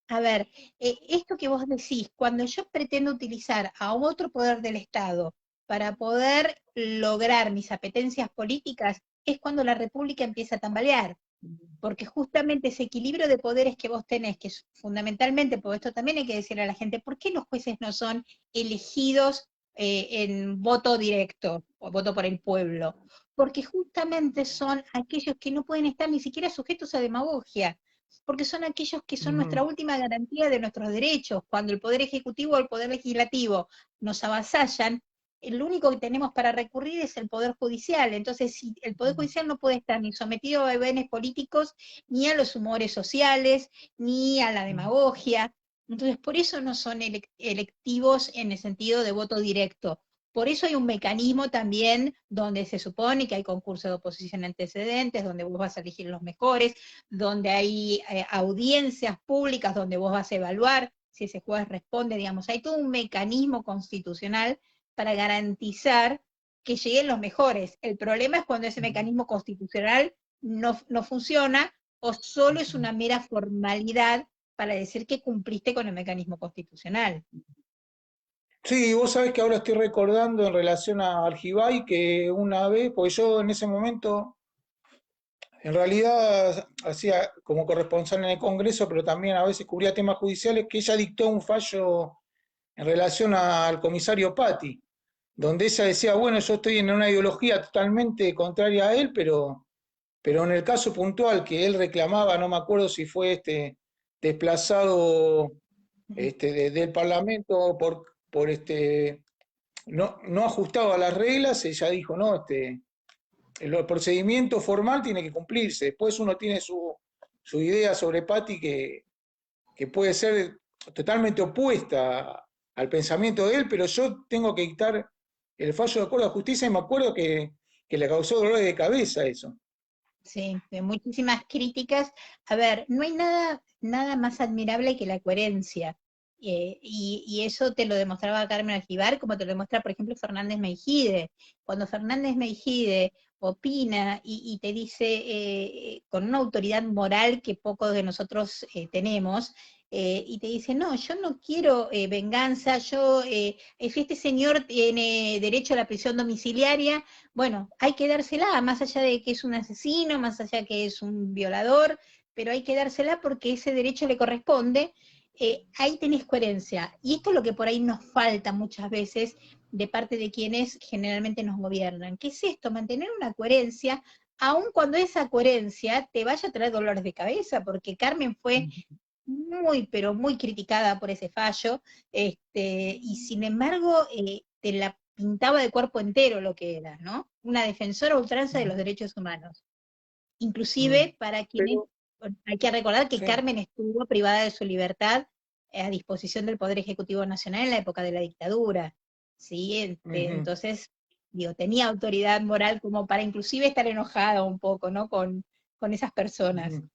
a ver, esto que vos decís, cuando yo pretendo utilizar a otro poder del Estado para poder lograr mis apetencias políticas, es cuando la República empieza a tambalear, porque justamente ese equilibrio de poderes que vos tenés, que es fundamentalmente, porque esto también hay que decirle a la gente, ¿por qué los jueces no son elegidos en voto directo o voto por el pueblo? Porque justamente son aquellos que no pueden estar ni siquiera sujetos a demagogia, porque son aquellos que son nuestra Mm. última garantía de nuestros derechos. Cuando el Poder Ejecutivo o el Poder Legislativo nos avasallan, el único que tenemos para recurrir es el Poder Judicial. Entonces, si el Poder Judicial no puede estar ni sometido a vaivenes políticos, ni a los humores sociales, ni a la demagogia, entonces por eso no son electivos en el sentido de voto directo. Por eso hay un mecanismo también donde se supone que hay concurso de oposición antecedentes, donde vos vas a elegir los mejores, donde hay audiencias públicas donde vos vas a evaluar si ese juez responde, digamos, hay todo un mecanismo constitucional para garantizar que lleguen los mejores. El problema es cuando ese mecanismo constitucional no funciona o solo es una mera formalidad para decir que cumpliste con el mecanismo constitucional. Sí, vos sabés que ahora estoy recordando en relación a Argibay que una vez, porque yo en ese momento en realidad hacía como corresponsal en el Congreso, pero también a veces cubría temas judiciales, que ella dictó un fallo en relación al comisario Patti, donde ella decía, bueno, yo estoy en una ideología totalmente contraria a él, pero en el caso puntual que él reclamaba, no me acuerdo si fue desplazado del Parlamento por no ajustado a las reglas, ella dijo, no, el procedimiento formal tiene que cumplirse. Después uno tiene su idea sobre Patti que puede ser totalmente opuesta al pensamiento de él, pero yo tengo que dictar el fallo de acuerdo a justicia y me acuerdo que le causó dolor de cabeza eso. Sí, de muchísimas críticas. A ver, no hay nada más admirable que la coherencia. Y eso te lo demostraba Carmen Aljibar, como te lo demuestra, por ejemplo, Fernández Meijide. Cuando Fernández Meijide opina y te dice con una autoridad moral que pocos de nosotros tenemos, y te dice, no, yo no quiero venganza, si este señor tiene derecho a la prisión domiciliaria, bueno, hay que dársela, más allá de que es un asesino, más allá de que es un violador, pero hay que dársela porque ese derecho le corresponde. Ahí tenés coherencia. Y esto es lo que por ahí nos falta muchas veces de parte de quienes generalmente nos gobiernan. ¿Qué es esto? Mantener una coherencia, aun cuando esa coherencia te vaya a traer dolores de cabeza, porque Carmen fue muy, pero muy criticada por ese fallo, y sin embargo te la pintaba de cuerpo entero lo que era, ¿no? Una defensora a ultranza de los derechos humanos. Mm. Inclusive para quienes, Pero, hay que recordar que sí. Carmen estuvo privada de su libertad a disposición del Poder Ejecutivo Nacional en la época de la dictadura, ¿sí? Ujú, Entonces, digo, tenía autoridad moral como para inclusive estar enojada un poco, ¿no? Con esas personas. ujú.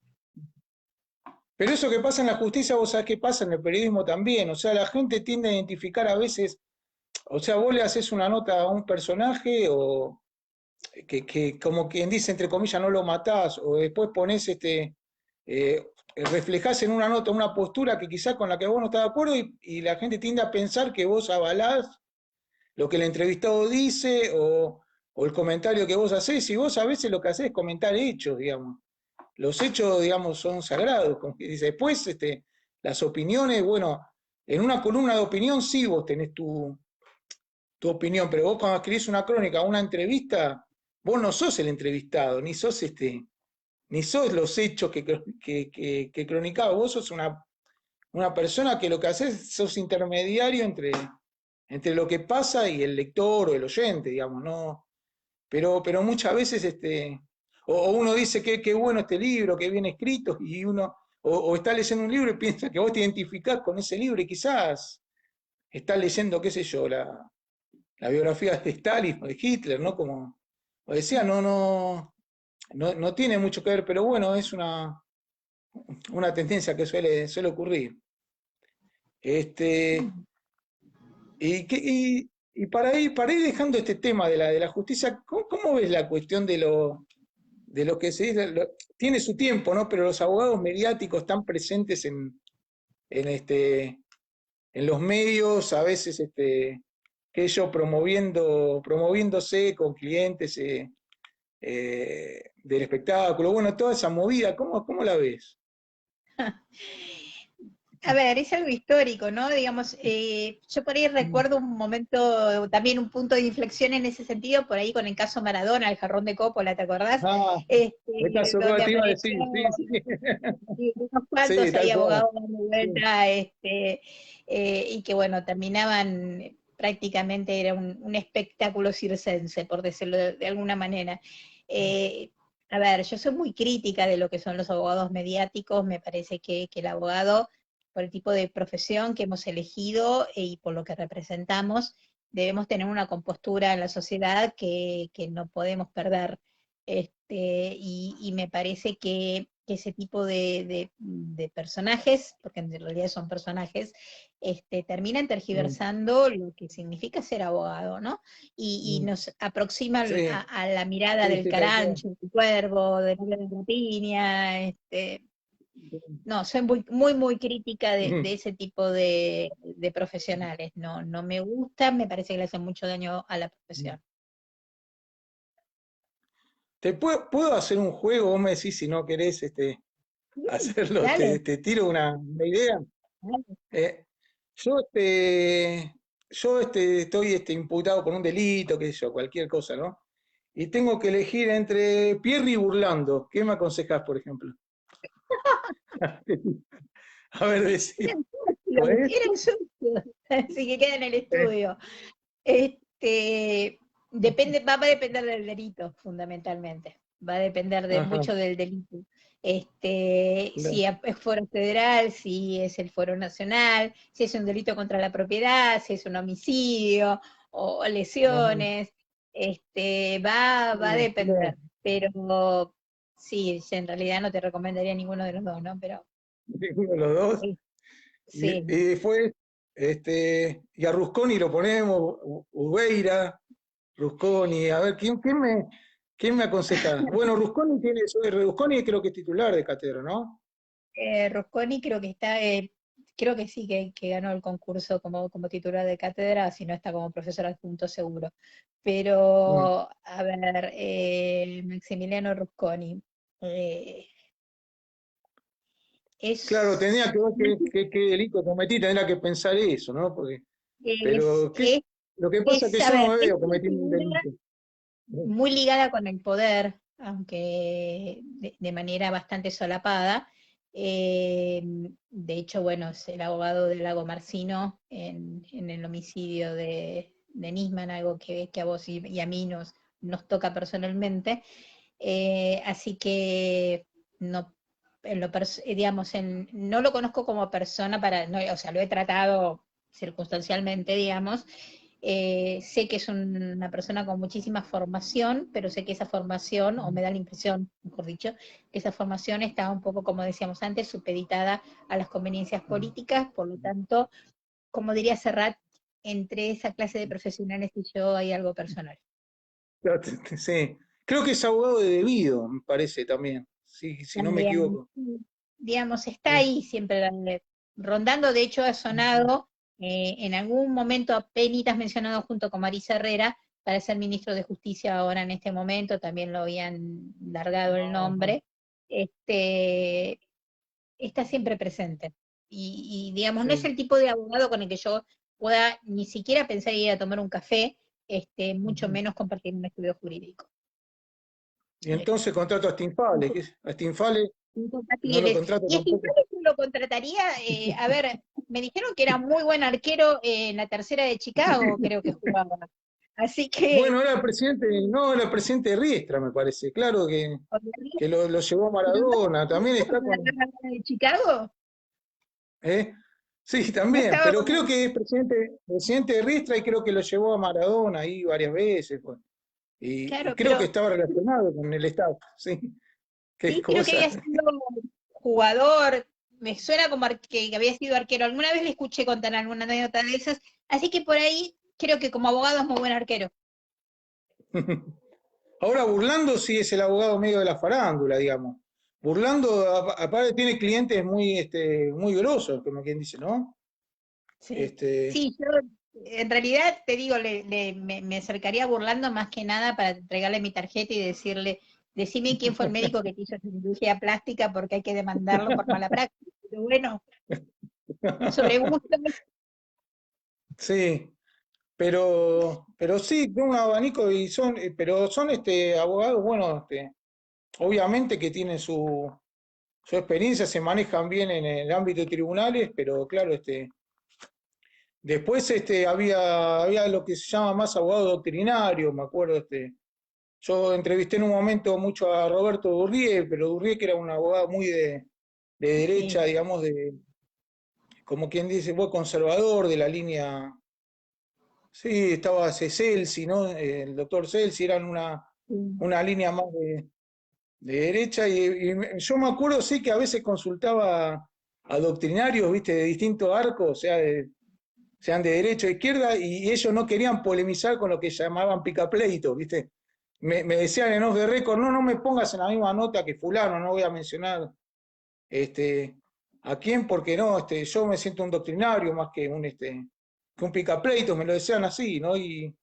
Pero eso que pasa en la justicia, vos sabés que pasa en el periodismo también. O sea, la gente tiende a identificar a veces, o sea, vos le haces una nota a un personaje o que como quien dice, entre comillas, no lo matás, o después pones reflejás en una nota una postura que quizás con la que vos no estás de acuerdo y la gente tiende a pensar que vos avalás lo que el entrevistado dice o el comentario que vos hacés, y vos a veces lo que hacés es comentar hechos, digamos. Los hechos, digamos, son sagrados, como que dice. Después, las opiniones, bueno, en una columna de opinión sí vos tenés tu opinión, pero vos cuando escribís una crónica, una entrevista, vos no sos el entrevistado, ni sos los hechos que cronicabas, vos sos una persona que lo que haces, sos intermediario entre lo que pasa y el lector o el oyente, digamos, ¿no? Pero muchas veces, o uno dice que qué bueno este libro, que bien escrito, y uno, o está leyendo un libro y piensa que vos te identificás con ese libro y quizás está leyendo, qué sé yo, la biografía de Stalin o de Hitler, ¿no? Como decía, no tiene mucho que ver, pero bueno, es una tendencia que suele ocurrir. Este, y para ir dejando este tema de la justicia, ¿cómo ves la cuestión de lo que se dice? Tiene su tiempo, ¿no? Pero los abogados mediáticos están presentes en, este, en los medios, a veces que ellos promoviéndose con clientes del espectáculo, bueno, toda esa movida, ¿cómo la ves? A ver, es algo histórico, ¿no? Digamos, yo por ahí recuerdo un momento, también un punto de inflexión en ese sentido, por ahí con el caso Maradona, el jarrón de Coppola, ¿te acordás? Ah, Donde te iba a decir, apareció sí, sí, y unos sí, cuantos ahí tal cual. abogados dando Sí. vuelta, y que bueno, terminaban prácticamente, era un espectáculo circense, por decirlo de alguna manera. Eh, a ver, yo soy muy crítica de lo que son los abogados mediáticos, me parece que el abogado, por el tipo de profesión que hemos elegido y por lo que representamos, debemos tener una compostura en la sociedad que no podemos perder. Y me parece que ese tipo de personajes, porque en realidad son personajes, terminan Mm, tergiversando lo que significa ser abogado, ¿no? Y mm, nos aproxima sí, a la mirada sí, del sí, tal cual. carancho, del cuervo, de la rapiña, no, soy muy, muy, muy crítica de Mm. ese tipo de profesionales. No, no me gusta, me parece que le hacen mucho daño a la profesión. ¿Puedo hacer un juego? Vos me decís si no querés Sí, hacerlo, te, dale, te tiro una idea. dale. Eh, yo estoy imputado por un delito, qué sé yo, cualquier cosa, ¿no? Y tengo que elegir entre Pierre y Burlando. ¿Qué me aconsejás, por ejemplo? A ver, decir, ¿podés? Eran sucios, así que queda en el Eh, estudio. Va a depender del delito, fundamentalmente. Va a depender de Ajá, mucho del delito. claro, Si es foro federal, si es el foro nacional, si es un delito contra la propiedad, si es un homicidio o ajá, lesiones, va a claro. depender. Pero sí, en realidad no te recomendaría ninguno de los dos, ¿no? Pero Ninguno de los dos. sí, Y, sí. y después, y a Rusconi lo ponemos, Ubeira, Rusconi, a ver, ¿quién me aconseja? Bueno, Rusconi creo que es titular de cátedra, ¿no? Rosconi creo que está, creo que sí, que ganó el concurso como titular de cátedra, si no está como profesor adjunto seguro. Mm. Pero, a ver, Maximiliano Rusconi, eh, Claro, tendría es, que ver qué delito cometí, tendría que pensar eso, ¿no? Porque, es, pero es, lo que pasa es que a yo no ver, me es veo una cometiendo un figura delito. muy ligada con el poder, aunque de manera bastante solapada. Eh, de hecho, bueno, es el abogado de Lago Marcino en el homicidio de Nisman, algo que a vos y a mí nos toca personalmente. Así que no, digamos, no lo conozco como persona no, o sea, lo he tratado circunstancialmente, digamos. Sé que es una persona con muchísima formación, pero sé que esa formación, o me da la impresión, mejor dicho, que esa formación está un poco, como decíamos antes, supeditada a las conveniencias políticas, por lo tanto, como diría Serrat, entre esa clase de profesionales y yo hay algo personal. Claro, sí. Creo que es abogado de debido, me parece también, si no me También, equivoco. sí, digamos, está Sí. ahí siempre rondando, de hecho ha sonado en algún momento apenas mencionado junto con Marisa Herrera para ser ministro de Justicia ahora en este momento, también lo habían largado el Ajá. nombre, este, está siempre presente. Digamos, no es Sí. el tipo de abogado con el que yo pueda ni siquiera pensar ir a tomar un café, mucho Ujú. menos compartir un estudio jurídico. Y Eh, entonces contrato a Stinfale, a Stinfale no lo Incompatibles. contrato Y tampoco. Stinfale lo contrataría, a ver, me dijeron que era muy buen arquero en la tercera de Chicago, creo que jugaba. Así que, Bueno, era presidente, no, era presidente de Riestra, me parece. Claro que lo llevó a ¿no Maradona. También está estaba con. de Chicago? ¿Eh? Sí, No también, estaba pero como, creo que es presidente de Riestra y creo que lo llevó a Maradona ahí varias veces. Pues. Y claro, creo que pero estaba relacionado con el Estado. Sí, qué sí, creo que había cosa. sido jugador, me suena como que había sido arquero. Alguna vez le escuché contar alguna anécdota de esas, así que por ahí creo que como abogado es muy buen arquero. Ahora Burlando sí es el abogado medio de la farándula, digamos. Burlando, aparte, tiene clientes muy grosos, como quien dice, ¿no? Sí, Este, sí, yo en realidad te digo, me acercaría burlando más que nada para entregarle mi tarjeta y decirle, decime quién fue el médico que te hizo cirugía plástica porque hay que demandarlo por mala práctica. Pero bueno, sobre gusto, sí, pero sí, tiene un abanico y pero son abogados, bueno, obviamente que tienen su experiencia, se manejan bien en el ámbito de tribunales, pero claro, después había lo que se llama más abogado doctrinario, me acuerdo, yo entrevisté en un momento mucho a Roberto Durrié, pero Durrié que era un abogado muy de derecha, sí, digamos, como quien dice, fue conservador de la línea. Sí, estaba Celsi, ¿no? El doctor Celsi, eran sí, una línea más de derecha yo me acuerdo, sí, que a veces consultaba a doctrinarios, viste, de distintos arcos, o sea, sean de derecha o izquierda, y ellos no querían polemizar con lo que llamaban picapleito, viste. Me decían en off the record, no, no me pongas en la misma nota que fulano, no voy a mencionar este, a quién, porque no, yo me siento un doctrinario más que un picapleito, me lo decían así, ¿no? Y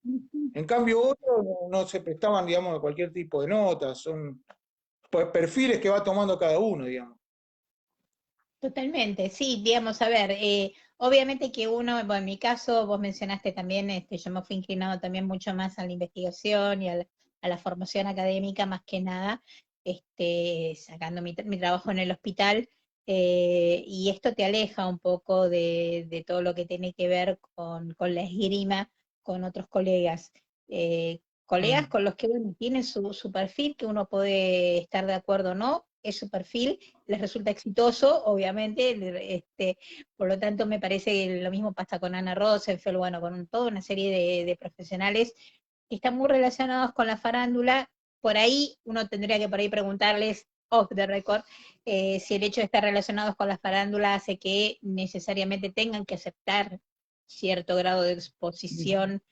en cambio otros no se prestaban, digamos, a cualquier tipo de notas, son pues, perfiles que va tomando cada uno, digamos. totalmente, sí, digamos, a ver, obviamente que uno, bueno, en mi caso, vos mencionaste también, yo me fui inclinado también mucho más a la investigación y a la formación académica, más que nada, sacando mi trabajo en el hospital, y esto te aleja un poco de todo lo que tiene que ver con la esgrima con otros colegas. Colegas Mm. con los que, bueno, tienen su perfil, que uno puede estar de acuerdo o no, es su perfil, les resulta exitoso, obviamente, por lo tanto me parece que lo mismo pasa con Ana Rosenfeld, bueno, con toda una serie de profesionales que están muy relacionados con la farándula, por ahí uno tendría que por ahí preguntarles off the record, si el hecho de estar relacionados con la farándula hace que necesariamente tengan que aceptar cierto grado de exposición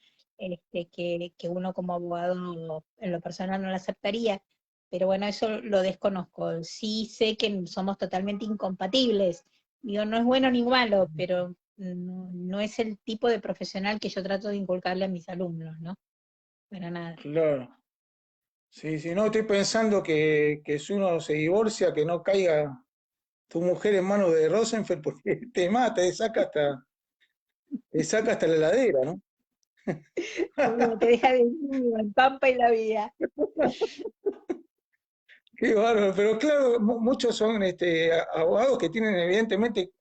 que uno como abogado en lo personal no lo aceptaría, pero bueno, eso lo desconozco. Sí sé que somos totalmente incompatibles. Digo, no es bueno ni malo, pero no es el tipo de profesional que yo trato de inculcarle a mis alumnos, ¿no? Para nada. Claro. Sí, sí, no, estoy pensando que si uno se divorcia, que no caiga tu mujer en manos de Rosenfeld, porque te mata, te saca hasta la heladera, ¿no? Te deja de en pampa y la vida. Qué bárbaro, pero claro, muchos son abogados que tienen evidentemente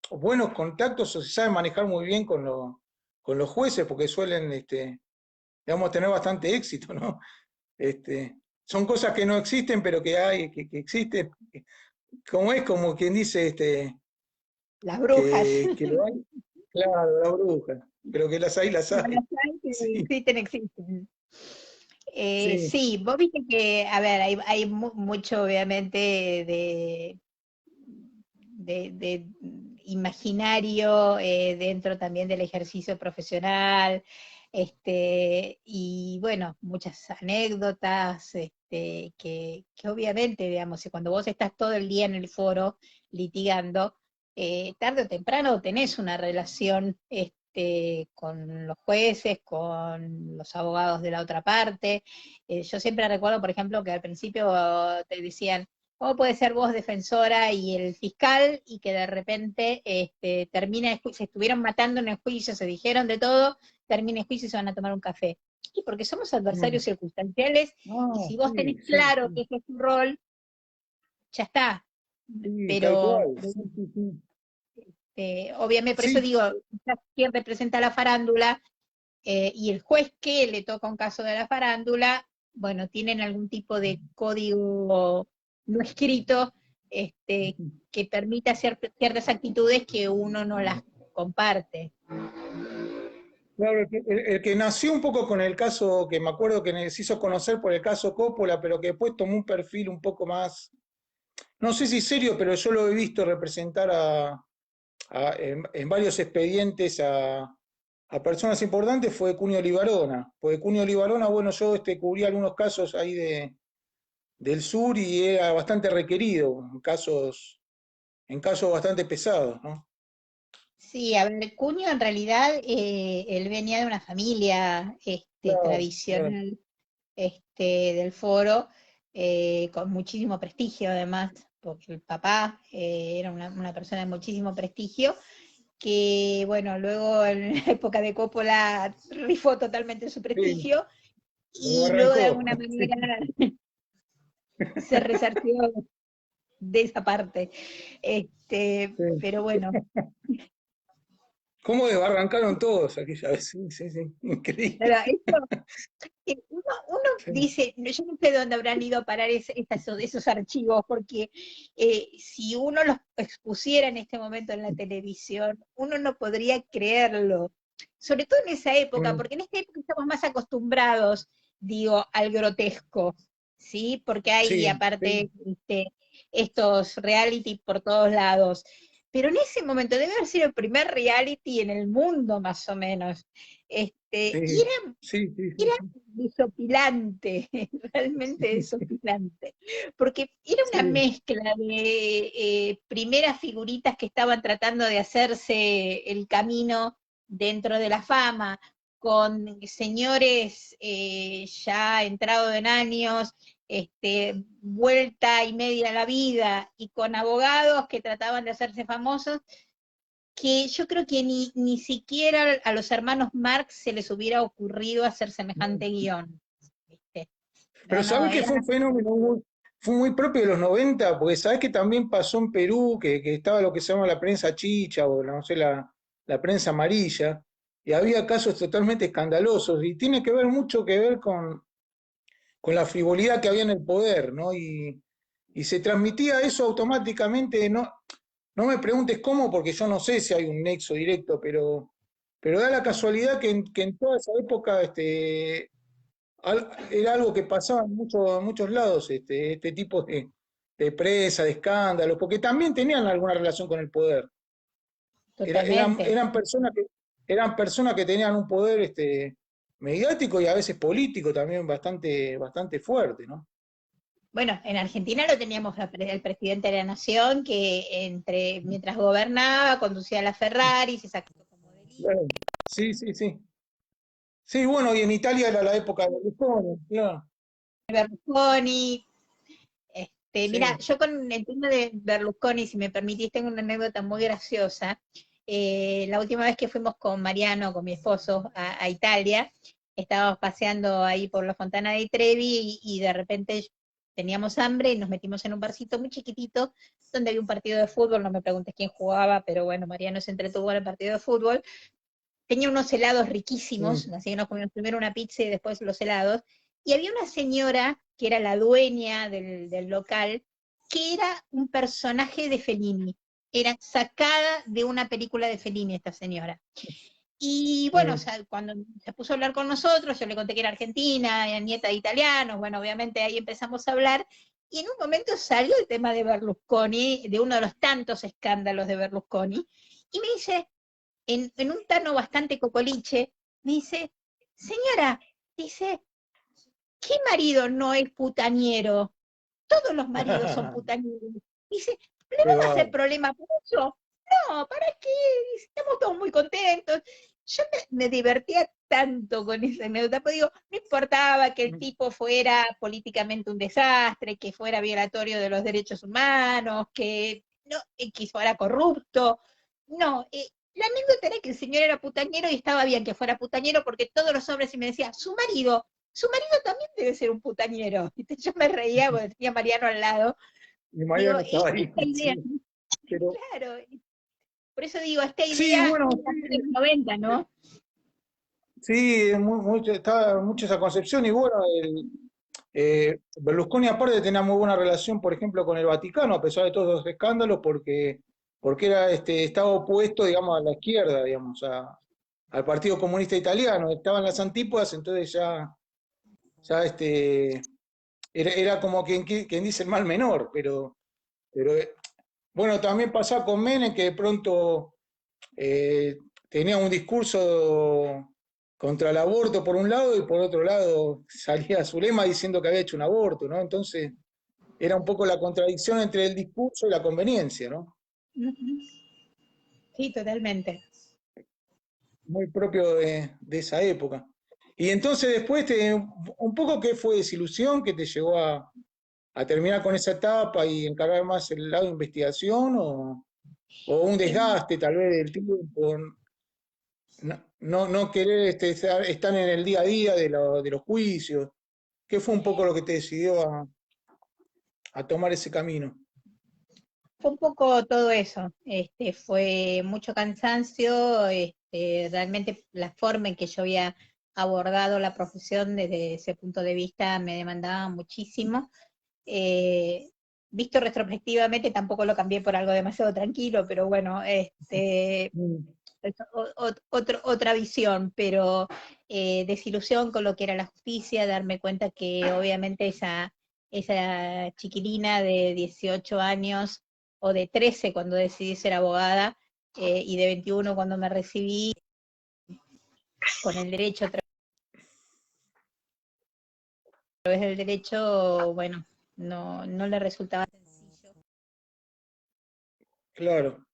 buenos contactos o se saben manejar muy bien con los jueces, porque suelen, digamos, tener bastante éxito, ¿no? Son cosas que no existen, pero que hay, que existen, como es como quien dice, Las brujas. que lo hay, claro, la bruja, pero que las Como hay. las hay que Sí, existen, existen. sí, Sí, vos viste que, a ver, hay mucho obviamente de imaginario dentro también del ejercicio profesional, y bueno, muchas anécdotas, que obviamente, digamos, y cuando vos estás todo el día en el foro litigando, tarde o temprano tenés una relación con los jueces, con los abogados de la otra parte. Yo siempre recuerdo, por ejemplo, que al principio te decían, ¿cómo puede ser vos defensora y el fiscal y que de repente termina el juicio, se estuvieron matando en el juicio, se dijeron de todo, termina el juicio y se van a tomar un café? Y porque somos mm, adversarios circunstanciales y no, si vos tenés sí, sí, claro que sí, ese es tu rol, ya está. sí, tal Pero cual, sí, sí, sí. obviamente, por eso Sí, digo, quizás quien representa la farándula y el juez que le toca un caso de la farándula, bueno, tienen algún tipo de código no escrito que permita ciertas actitudes que uno no las comparte. claro, el que nació un poco con el caso, que me acuerdo que se hizo conocer por el caso Coppola, pero que después tomó un perfil un poco más, no sé si serio, pero yo lo he visto representar en varios expedientes a personas importantes, fue Cunio Libarona. Porque Cunio Libarona, bueno, yo cubrí algunos casos ahí del sur y era bastante requerido, en casos bastante pesados, ¿no? Sí, a ver, Cuño en realidad, él venía de una familia Claro, claro. tradicional del foro, con muchísimo prestigio además, porque el papá era una persona de muchísimo prestigio, que bueno, luego en la época de Coppola rifó totalmente su Sí, prestigio lo y luego de arrancó. alguna manera se resarció de esa parte. Sí. Pero bueno, ¿Cómo desbarrancaron todos aquella vez? Sí, sí, sí, increíble. pero esto, uno Sí. dice, yo no sé de dónde habrán ido a parar esos archivos, porque si uno los expusiera en este momento en la televisión, uno no podría creerlo, sobre todo en esa época, Mm, porque en esta época estamos más acostumbrados, digo, al grotesco, ¿sí? Porque hay sí, sí, aparte estos reality por todos lados. Pero en ese momento debe haber sido el primer reality en el mundo, más o menos. Y sí, sí, sí, sí, era sí, desopilante, realmente desopilante, porque era una sí, mezcla de primeras figuritas que estaban tratando de hacerse el camino dentro de la fama, con señores ya entrados en años, vuelta y media a la vida, y con abogados que trataban de hacerse famosos, que yo creo que ni siquiera a los hermanos Marx se les hubiera ocurrido hacer no. semejante guión. ¿Viste? Pero No, no, ¿sabés que era, fue un fenómeno fue muy propio de los 90? Porque sabés que también pasó en Perú, que estaba lo que se llama la prensa chicha o no sé, la prensa amarilla, y había casos totalmente escandalosos, y tiene que ver mucho que ver con la frivolidad que había en el poder, ¿no? Y se transmitía eso automáticamente, no, no me preguntes cómo, porque yo no sé si hay un nexo directo, pero da la casualidad que en toda esa época era algo que pasaba en muchos lados, este tipo de presa, de escándalos, porque también tenían alguna relación con el poder. totalmente. Eran personas que tenían un poder mediático y a veces político también bastante fuerte, ¿no? Bueno, en Argentina lo teníamos el presidente de la Nación que mientras gobernaba conducía la Ferrari, se sacó como delito. Claro. Sí, sí, sí. Sí, bueno, y en Italia era la época de Berlusconi, claro. Berlusconi. Mira, Sí. yo con el tema de Berlusconi, si me permitís, tengo una anécdota muy graciosa. La última vez que fuimos con Mariano, con mi esposo, a Italia, estábamos paseando ahí por la Fontana di Trevi y de repente teníamos hambre y nos metimos en un barcito muy chiquitito donde había un partido de fútbol, no me preguntes quién jugaba, pero bueno, Mariano se entretuvo en el partido de fútbol. Tenía unos helados riquísimos, Mm. así que nos comimos primero una pizza y después los helados. Y había una señora que era la dueña del local, que era un personaje de Fellini. Era sacada de una película de Fellini esta señora. Y bueno, o Mm. sea, cuando se puso a hablar con nosotros, yo le conté que era argentina, era nieta de italianos, bueno, obviamente ahí empezamos a hablar, y en un momento salió el tema de Berlusconi, de uno de los tantos escándalos de Berlusconi, y me dice, en un tono bastante cocoliche, me dice, señora, dice, ¿qué marido no es putañero? Todos los maridos son putañeros. Dice, ¿le Qué vamos a hacer va. problema por eso? No, ¿para qué? Dice, estamos todos muy contentos. Yo me divertía tanto con esa anécdota, pero digo, no importaba que el tipo fuera políticamente un desastre, que fuera violatorio de los derechos humanos, que, no, que fuera corrupto. No, la anécdota era que el señor era putañero y estaba bien que fuera putañero porque todos los hombres, y me decía, su marido también debe ser un putañero. ¿Viste? Yo me reía porque tenía a Mariano al lado. Mi Digo, Mariano estaba ahí, esta idea, sí. Pero, claro, por eso digo, esta sí, idea bueno, de los 90, ¿no? sí, estaba mucho esa concepción y bueno, Berlusconi aparte tenía muy buena relación, por ejemplo, con el Vaticano, a pesar de todos los escándalos, porque era, estaba opuesto, digamos, a la izquierda, digamos, al Partido Comunista Italiano, estaba en las antípodas, entonces ya era como quien dice el mal menor, pero bueno, también pasaba con Menem que de pronto eh, tenía un discurso contra el aborto por un lado y por otro lado salía Zulema diciendo que había hecho un aborto, ¿no? Entonces era un poco la contradicción entre el discurso y la conveniencia, ¿no? Ujú. Sí, totalmente. Muy propio de esa época. Y entonces después, un poco qué fue desilusión que te llevó a terminar con esa etapa y encargar más el lado de investigación o un Em, desgaste tal vez del tiempo, no querer estar en el día a día de los juicios. ¿Qué fue un poco lo que te decidió a tomar ese camino? Fue un poco todo eso, fue mucho cansancio, realmente la forma en que yo había abordado la profesión desde ese punto de vista me demandaba muchísimo. Eh, Visto retrospectivamente tampoco lo cambié por algo demasiado tranquilo, pero bueno, Mm. es otra visión, pero desilusión con lo que era la justicia, darme cuenta que obviamente esa chiquilina de 18 años o de 13 cuando decidí ser abogada y de 21 cuando me recibí con el derecho a través del derecho, bueno, no le resultaba sencillo. Claro.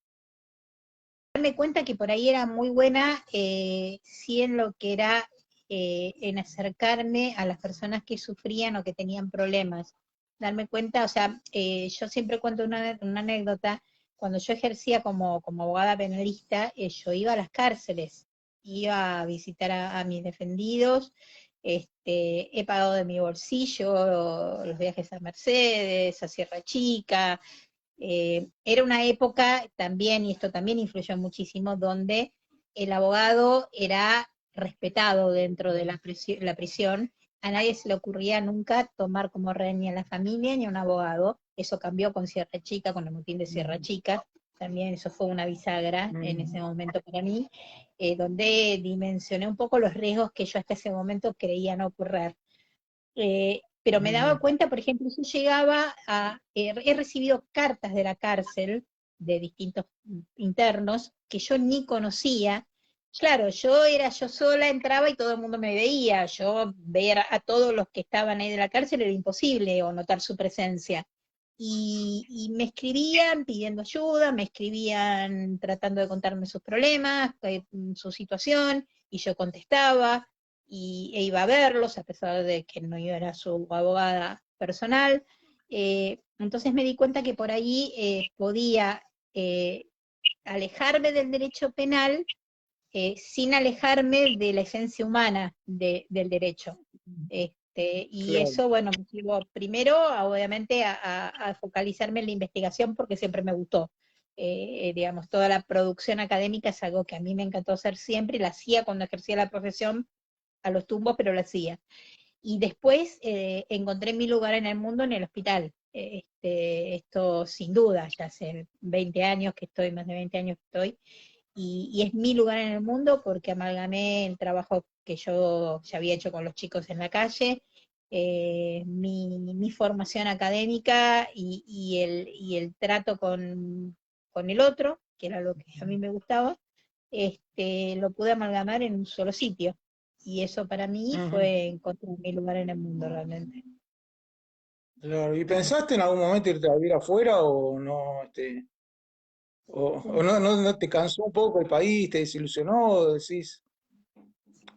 Darme cuenta que por ahí era muy buena, sí en lo que era en acercarme a las personas que sufrían o que tenían problemas. Darme cuenta, o sea, yo siempre cuento una anécdota, cuando yo ejercía como abogada penalista, yo iba a las cárceles, iba a visitar a mis defendidos, he pagado de mi bolsillo los viajes a Mercedes, a Sierra Chica, era una época también, y esto también influyó muchísimo, donde el abogado era respetado dentro de la prisión. A nadie se le ocurría nunca tomar como rehén ni a la familia ni a un abogado. Eso cambió con Sierra Chica, con el motín de Sierra Mm. Chica. También eso fue una bisagra en ese Mm. momento para mí, donde dimensioné un poco los riesgos que yo hasta ese momento creía no ocurrir. Pero me daba Mm. cuenta, por ejemplo, yo llegaba he recibido cartas de la cárcel de distintos internos que yo ni conocía, Claro, yo era yo sola, entraba y todo el mundo me veía. Yo ver a todos los que estaban ahí de la cárcel era imposible o notar su presencia. Y me escribían pidiendo ayuda, me escribían tratando de contarme sus problemas, su situación, y yo contestaba e iba a verlos, a pesar de que no era su abogada personal. Entonces me di cuenta que por ahí podía alejarme del derecho penal sin alejarme de la esencia humana del derecho. Y Claro. eso, bueno, me llevó primero, obviamente, a focalizarme en la investigación porque siempre me gustó. Digamos, toda la producción académica es algo que a mí me encantó hacer siempre, y la hacía cuando ejercía la profesión a los tumbos, pero la hacía. Y después encontré mi lugar en el mundo en el hospital. Esto sin duda, ya hace 20 años que estoy, más de 20 años que estoy, y es mi lugar en el mundo porque amalgamé el trabajo que yo ya había hecho con los chicos en la calle, mi formación académica y el trato con el otro, que era lo que a mí me gustaba, lo pude amalgamar en un solo sitio. Y eso para mí Ujú. fue encontrar mi lugar en el mundo realmente. Claro. ¿Y pensaste en algún momento irte a vivir afuera o no, o no te cansó un poco el país, te desilusionó, decís,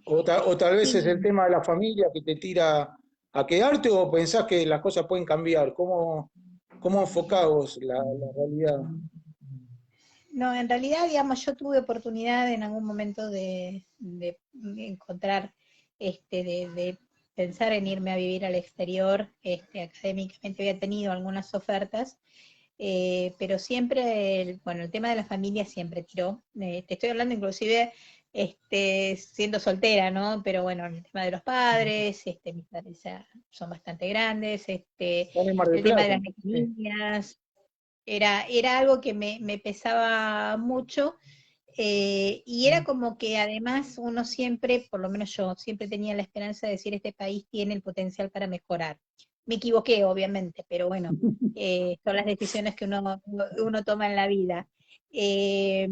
o tal vez es el Sí, tema de la familia que te tira a quedarte o pensás que las cosas pueden cambiar? ¿Cómo enfocás vos la realidad? no, en realidad, digamos, yo tuve oportunidad en algún momento de encontrar, de pensar en irme a vivir al exterior. Académicamente había tenido algunas ofertas, pero siempre, bueno, el tema de la familia siempre tiró. Te estoy hablando inclusive siendo soltera, ¿no? Pero bueno, el tema de los padres, mis padres ya son bastante grandes, Están en Mar del el tema de Plata. las Sí. niñas, era algo que me pesaba mucho, y era Mm. como que además uno siempre, por lo menos yo, siempre tenía la esperanza de decir, este país tiene el potencial para mejorar. Me equivoqué, obviamente, pero bueno, son las decisiones que uno toma en la vida. Eh,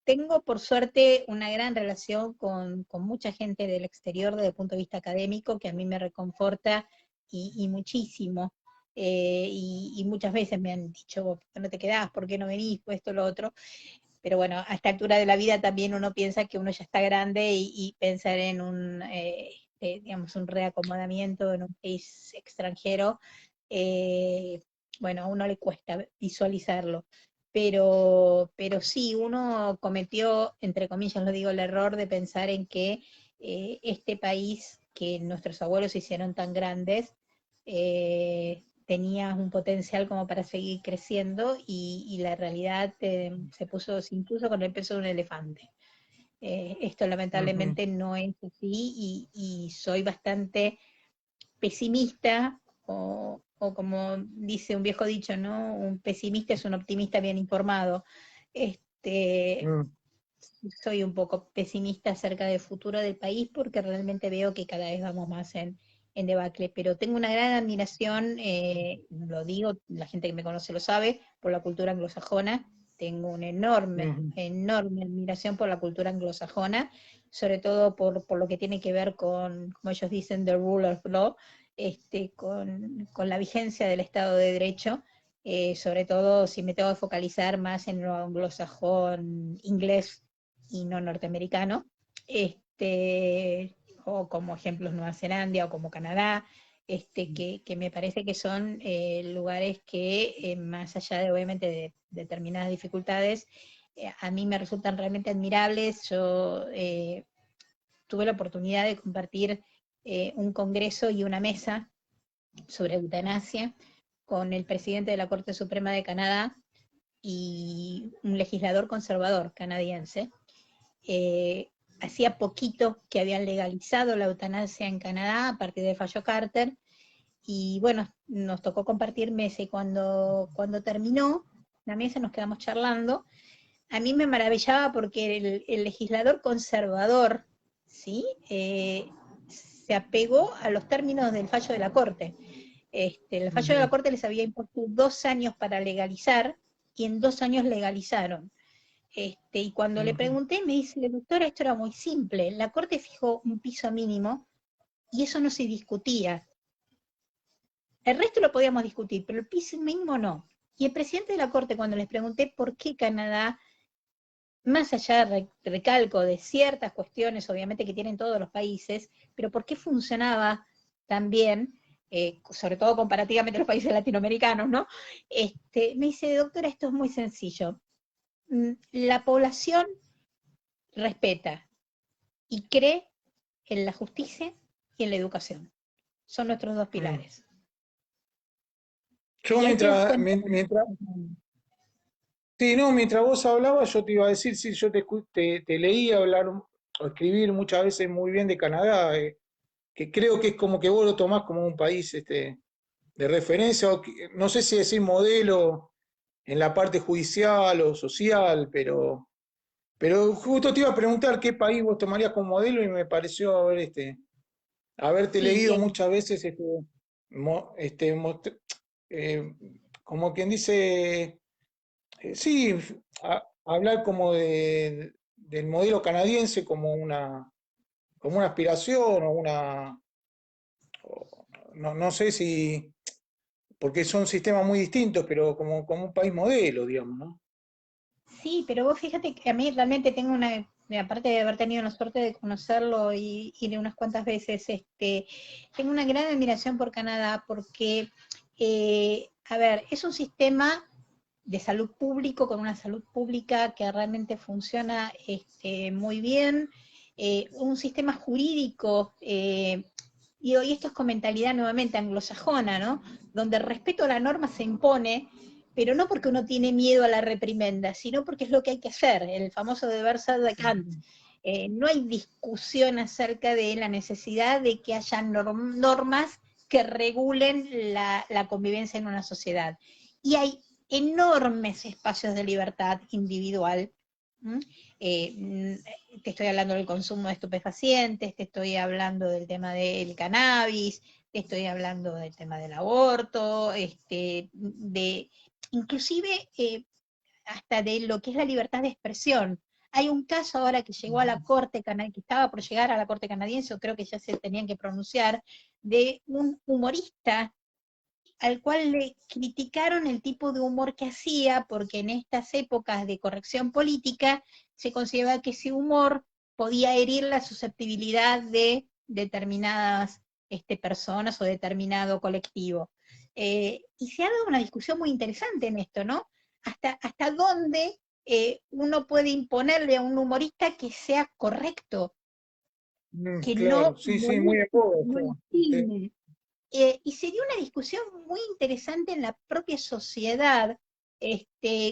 Tengo, por suerte, una gran relación con mucha gente del exterior desde el punto de vista académico, que a mí me reconforta y muchísimo. Y muchas veces me han dicho, ¿por qué no te quedás? ¿Por qué no venís? Pues esto, lo otro. Pero bueno, a esta altura de la vida también uno piensa que uno ya está grande y pensar en digamos, un reacomodamiento en un país extranjero, eh, bueno, a uno le cuesta visualizarlo. Pero sí, uno cometió, entre comillas lo digo, el error de pensar en que este país que nuestros abuelos hicieron tan grandes, tenía un potencial como para seguir creciendo, y la realidad se impuso con el peso de un elefante. Esto Ujú. lamentablemente no es así, y soy bastante pesimista, o como dice un viejo dicho, ¿no? Un pesimista es un optimista bien informado. Este, Mm. Soy un poco pesimista acerca del futuro del país porque realmente veo que cada vez vamos más en debacle, pero tengo una gran admiración, lo digo, la gente que me conoce lo sabe, por la cultura anglosajona. Tengo una enorme, Ujú. enorme admiración por la cultura anglosajona, sobre todo por lo que tiene que ver con, como ellos dicen, the rule of law, con la vigencia del Estado de Derecho. Sobre todo si me tengo que focalizar más en lo anglosajón inglés y no norteamericano, o como ejemplos Nueva Zelanda o como Canadá, que me parece que son lugares que, más allá de obviamente de determinadas dificultades, a mí me resultan realmente admirables. Yo tuve la oportunidad de compartir un congreso y una mesa sobre eutanasia con el presidente de la Corte Suprema de Canadá y un legislador conservador canadiense. eh, Hacía poquito que habían legalizado la eutanasia en Canadá a partir del fallo Carter, y bueno, nos tocó compartir mesa, y cuando terminó la mesa nos quedamos charlando. A mí me maravillaba porque el legislador conservador, ¿sí? Se apegó a los términos del fallo de la Corte. El fallo de la Ujú. Corte les había impuesto 2 años para legalizar, y en 2 años legalizaron. Y cuando le Ujú. pregunté, me dice, doctora, esto era muy simple. La Corte fijó un piso mínimo y eso no se discutía. El resto lo podíamos discutir, pero el piso mínimo no. Y el presidente de la Corte, cuando les pregunté por qué Canadá, más allá, recalco, de ciertas cuestiones, obviamente, que tienen todos los países, pero por qué funcionaba tan bien, sobre todo comparativamente a los países latinoamericanos, ¿no? Me dice, doctora, esto es muy sencillo. La población respeta y cree en la justicia y en la educación. Son nuestros dos Mm. pilares. Yo Y ahí te das mientras, cuenta. mientras, sí, no, mientras vos hablabas, yo te iba a decir, sí, yo te leí hablar o escribir muchas veces muy bien de Canadá, que creo que es como que vos lo tomás como un país de referencia, no sé si decir modelo en la parte judicial o social, pero justo te iba a preguntar qué país vos tomarías como modelo y me pareció haberte Sí, leído bien. muchas veces mo- este, most- eh, como quien dice, sí, hablar como del modelo canadiense como una aspiración o no, no sé si, porque son sistemas muy distintos, pero como un país modelo, digamos, ¿no? Sí, pero vos fíjate que a mí realmente tengo una, aparte de haber tenido la suerte de conocerlo y ir unas cuantas veces, tengo una gran admiración por Canadá porque, a ver, es un sistema de salud público con una salud pública que realmente funciona muy bien, un sistema jurídico, y esto es con mentalidad nuevamente anglosajona, ¿no? Donde el respeto a la norma se impone, pero no porque uno tiene miedo a la reprimenda, sino porque es lo que hay que hacer, el famoso deber ser de Kant. No hay discusión acerca de la necesidad de que haya normas que regulen la convivencia en una sociedad. Y hay enormes espacios de libertad individual. ¿Mm? Eh, Te estoy hablando del consumo de estupefacientes, te estoy hablando del tema del cannabis, te estoy hablando del tema del aborto, inclusive hasta de lo que es la libertad de expresión. Hay un caso ahora que llegó a la Corte, que estaba por llegar a la Corte canadiense, o creo que ya se tenían que pronunciar, de un humorista al cual le criticaron el tipo de humor que hacía, porque en estas épocas de corrección política se consideraba que ese humor podía herir la susceptibilidad de determinadas personas o determinado colectivo. Y se ha dado una discusión muy interesante en esto, ¿no? Hasta dónde uno puede imponerle a un humorista que sea correcto, que Claro, no sí, sí, muy de moleste, acuerdo. que no Sí. lastime. Y se dio una discusión muy interesante en la propia sociedad,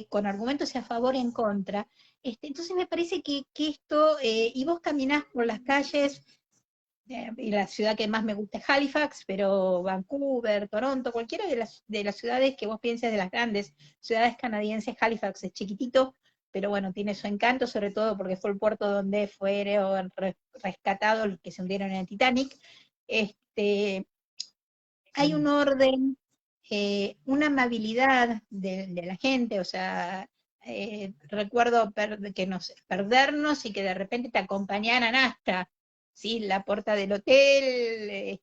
con argumentos a favor y en contra. Entonces me parece que esto, y vos caminás por las calles, y la ciudad que más me gusta es Halifax, pero Vancouver, Toronto, cualquiera de las ciudades que vos pienses de las grandes ciudades canadienses, Halifax es chiquitito, pero bueno, tiene su encanto, sobre todo porque fue el puerto donde fueron rescatados los que se hundieron en el Titanic. Este, Hay un orden, una amabilidad de la gente, o sea, recuerdo perdernos y que de repente te acompañaran hasta, ¿sí? La puerta del hotel,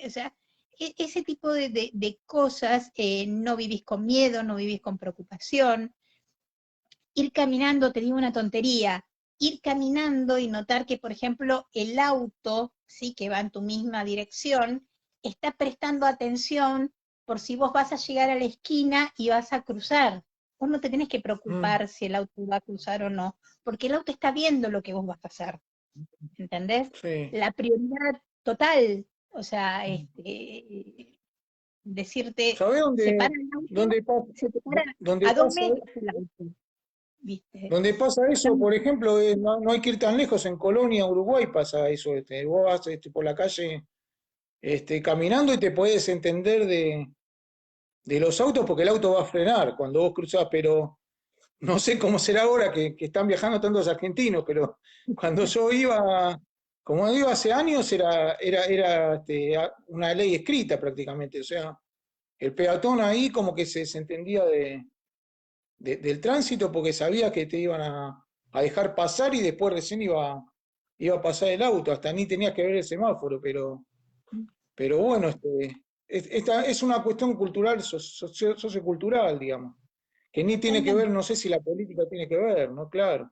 o sea, ese tipo de cosas, no vivís con miedo, no vivís con preocupación. Ir caminando, te digo una tontería, ir caminando y notar que, por ejemplo, el auto, ¿sí? Que va en tu misma dirección, está prestando atención por si vos vas a llegar a la esquina y vas a cruzar. Vos no te tenés que Mm, preocupar si el auto va a cruzar o no, porque el auto está viendo lo que vos vas a hacer, ¿entendés? sí. La prioridad total, o sea, decirte, ¿Sabés se para el auto, dónde pasa, se te para dónde a dos pasa, metros el auto, ¿viste? dónde pasa eso? Estamos. Por ejemplo, no, no hay que ir tan lejos, en Colonia, Uruguay pasa eso. Vos vas por la calle caminando y te podés entender de los autos porque el auto va a frenar cuando vos cruzás, pero no sé cómo será ahora que están viajando tantos argentinos, pero cuando yo iba, como digo, hace años era una ley escrita prácticamente, o sea, el peatón ahí como que se entendía del tránsito porque sabías que te iban a dejar pasar y después recién iba a pasar el auto, hasta ni tenías que ver el semáforo, pero bueno, esta es una cuestión cultural, sociocultural, digamos, que ni tiene que ver, Totalmente. no sé si la política tiene que ver, ¿no? Claro.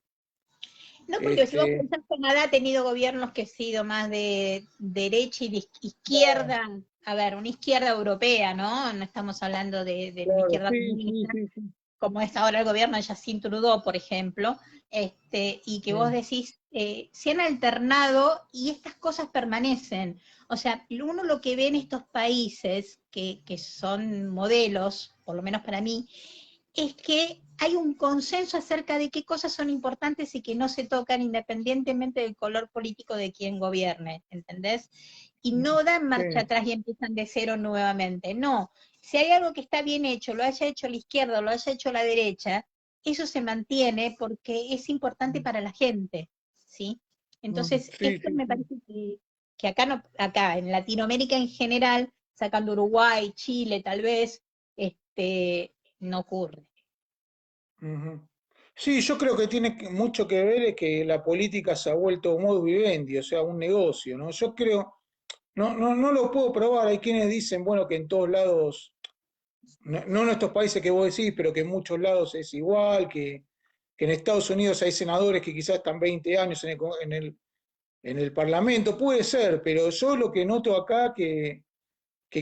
No, porque si vos Este, pensás, Canadá ha tenido gobiernos que han sido más de derecha y de izquierda, a ver, una izquierda europea, ¿no? No estamos hablando de una claro, izquierda sí, sí, comunista, sí, sí. como es ahora el gobierno de Justin Trudeau, por ejemplo, y que vos Mm, decís, se han alternado y estas cosas permanecen. O sea, uno lo que ve en estos países, que son modelos, por lo menos para mí, es que hay un consenso acerca de qué cosas son importantes y que no se tocan independientemente del color político de quien gobierne, ¿entendés? Y no dan marcha sí, atrás y empiezan de cero nuevamente, no. Si hay algo que está bien hecho, lo haya hecho la izquierda o lo haya hecho la derecha, eso se mantiene porque es importante para la gente, ¿sí? Entonces, sí, esto sí, me sí. parece que acá, no, acá, en Latinoamérica en general, sacando Uruguay, Chile tal vez, no ocurre. Ujú. Sí, yo creo que tiene mucho que ver es que la política se ha vuelto un modus vivendi, o sea, un negocio, ¿no? Yo creo, no lo puedo probar, hay quienes dicen, bueno, que en todos lados, no en estos países que vos decís, pero que en muchos lados es igual, que en Estados Unidos hay senadores que quizás están 20 años en el Parlamento, puede ser, pero yo lo que noto acá que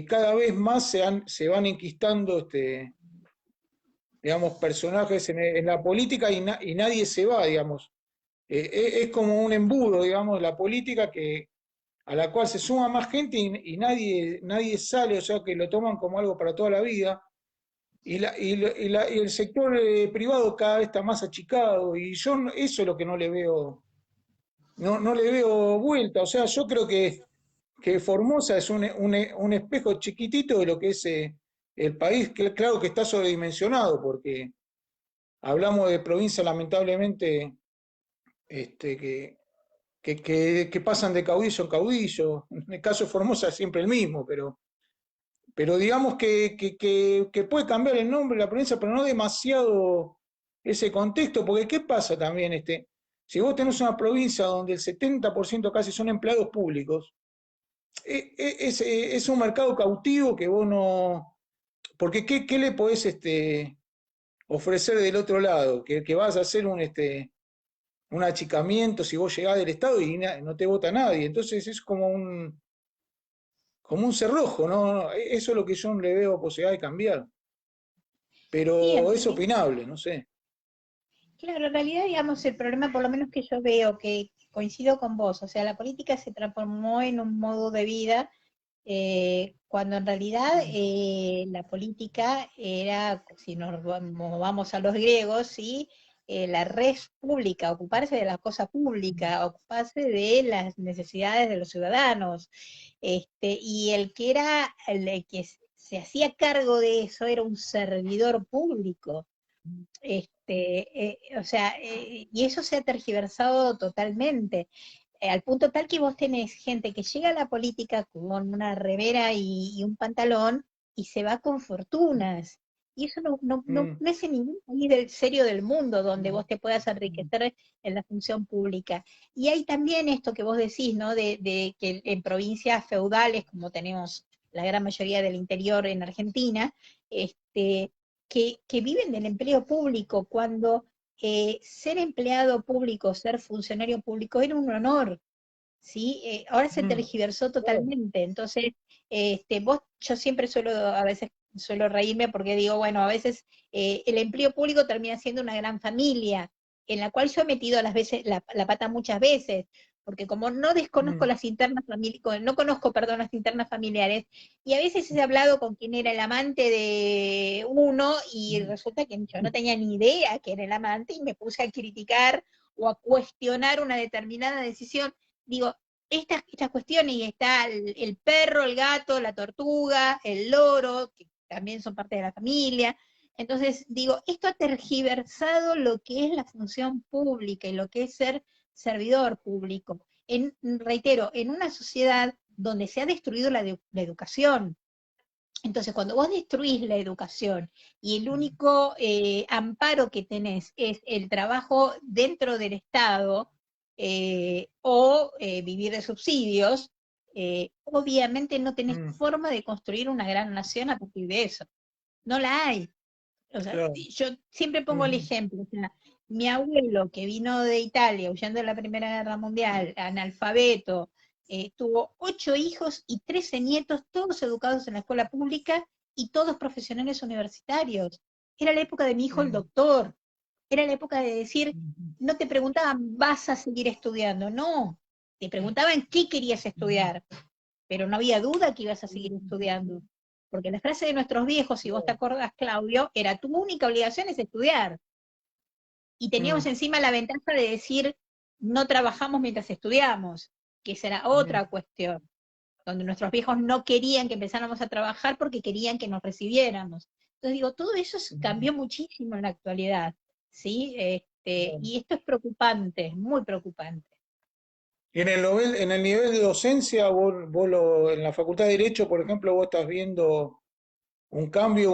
cada vez más se van enquistando digamos, personajes en la política y nadie se va, digamos. Es como un embudo, digamos, la política a la cual se suma más gente y nadie sale, o sea, que lo toman como algo para toda la vida. Y el sector privado cada vez está más achicado y yo eso es lo que no le veo, no le veo vuelta. O sea, yo creo que Formosa es un espejo chiquitito de lo que es el país, que claro que está sobredimensionado, porque hablamos de provincias lamentablemente este, que pasan de caudillo en caudillo. En el caso de Formosa es siempre el mismo, pero digamos que puede cambiar el nombre de la provincia, pero no demasiado ese contexto, porque ¿qué pasa también? Si vos tenés una provincia donde el 70% casi son empleados públicos, es un mercado cautivo que vos no... Porque ¿qué le podés ofrecer del otro lado? Que vas a hacer un achicamiento si vos llegás del Estado y no te vota nadie. Entonces es como un cerrojo, ¿no? Eso es lo que yo no le veo posibilidad de cambiar. Sí, en Pero es realidad, opinable, no sé. claro, en realidad, digamos, el problema, por lo menos que yo veo, que coincido con vos, o sea, la política se transformó en un modo de vida, cuando en realidad la política era, si nos vamos a los griegos, ¿sí? La res pública, ocuparse de la cosa pública, ocuparse de las necesidades de los ciudadanos. Y el que era, el que se hacía cargo de eso era un servidor público. O sea, y eso se ha tergiversado totalmente, al punto tal que vos tenés gente que llega a la política con una remera y un pantalón y se va con fortunas. Y eso Mm, no es en ningún país serio del mundo donde vos te puedas enriquecer en la función pública. Y hay también esto que vos decís, ¿no? De que en provincias feudales, como tenemos la gran mayoría del interior en Argentina, este, que viven del empleo público, cuando ser empleado público, ser funcionario público era un honor, ¿sí? Ahora se mm, tergiversó claro, totalmente, entonces, yo siempre a veces suelo reírme porque digo, bueno, a veces el empleo público termina siendo una gran familia, en la cual yo he metido las veces, la pata muchas veces, porque como no desconozco mm, las internas familiares, no conozco, perdón, las internas familiares, y a veces he hablado con quien era el amante de uno, y resulta que yo no tenía ni idea que era el amante, y me puse a criticar o a cuestionar una determinada decisión. Digo, estas cuestiones, y está el perro, el gato, la tortuga, el loro, que también son parte de la familia. Entonces, digo, esto ha tergiversado lo que es la función pública y lo que es ser servidor público. Reitero, en una sociedad donde se ha destruido la educación, Entonces, cuando vos destruís la educación y el único amparo que tenés es el trabajo dentro del Estado o vivir de subsidios, obviamente no tenés Mm, forma de construir una gran nación a partir de eso. No la hay. O sea, claro. yo siempre pongo el Ujú, ejemplo, o sea, mi abuelo que vino de Italia huyendo de la Primera Guerra Mundial, analfabeto, tuvo 8 hijos y 13 nietos, todos educados en la escuela pública y todos profesionales universitarios. Era la época de mi hijo el mm, doctor, era la época de decir, ujú, no te preguntaban, ¿vas a seguir estudiando? No, te preguntaban qué querías estudiar, pero no había duda que ibas a seguir ujú, estudiando. Porque la frase de nuestros viejos, si vos te claro. acordás, Claudio, era tu única obligación es estudiar. Y teníamos Mm, encima la ventaja de decir, no trabajamos mientras estudiamos, que esa era mm, otra cuestión, donde nuestros viejos no querían que empezáramos a trabajar porque querían que nos recibiéramos. Entonces digo, todo eso ujú, cambió muchísimo en la actualidad, ¿sí? claro. Y esto es preocupante, muy preocupante. Y en el nivel de docencia, en la Facultad de Derecho, por ejemplo, vos estás viendo un cambio,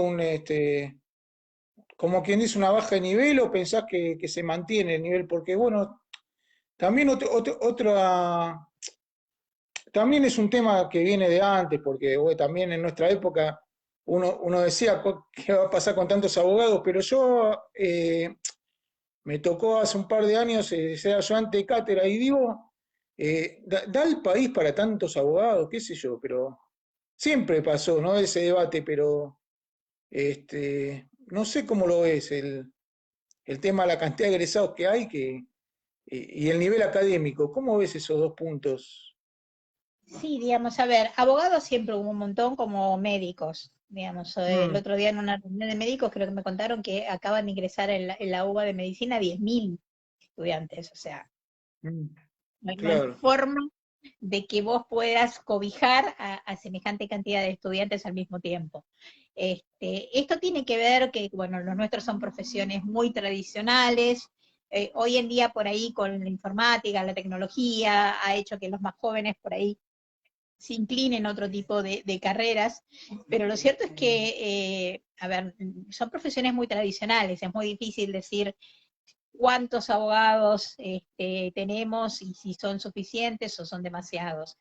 como quien dice, una baja de nivel, o pensás que se mantiene el nivel, porque bueno, también también es un tema que viene de antes, porque bueno, también en nuestra época uno decía qué va a pasar con tantos abogados, pero yo me tocó hace un par de años ser ayudante de cátedra y digo, da el país para tantos abogados, qué sé yo, pero siempre pasó, ¿no? Ese debate, pero no sé cómo lo ves, el tema de la cantidad de egresados que hay y el nivel académico. ¿Cómo ves esos dos puntos? Sí, digamos, a ver, abogados siempre hubo un montón como médicos. Digamos, el Mm, otro día en una reunión de médicos creo que me contaron que acaban de ingresar en la UBA de medicina 10.000 estudiantes. O sea, mm, no hay claro. forma de que vos puedas cobijar a semejante cantidad de estudiantes al mismo tiempo. Esto tiene que ver que, bueno, los nuestros son profesiones muy tradicionales. Hoy en día por ahí con la informática, la tecnología, ha hecho que los más jóvenes por ahí se inclinen a otro tipo de carreras, pero lo cierto es que, a ver, son profesiones muy tradicionales, es muy difícil decir cuántos abogados tenemos y si son suficientes o son demasiados.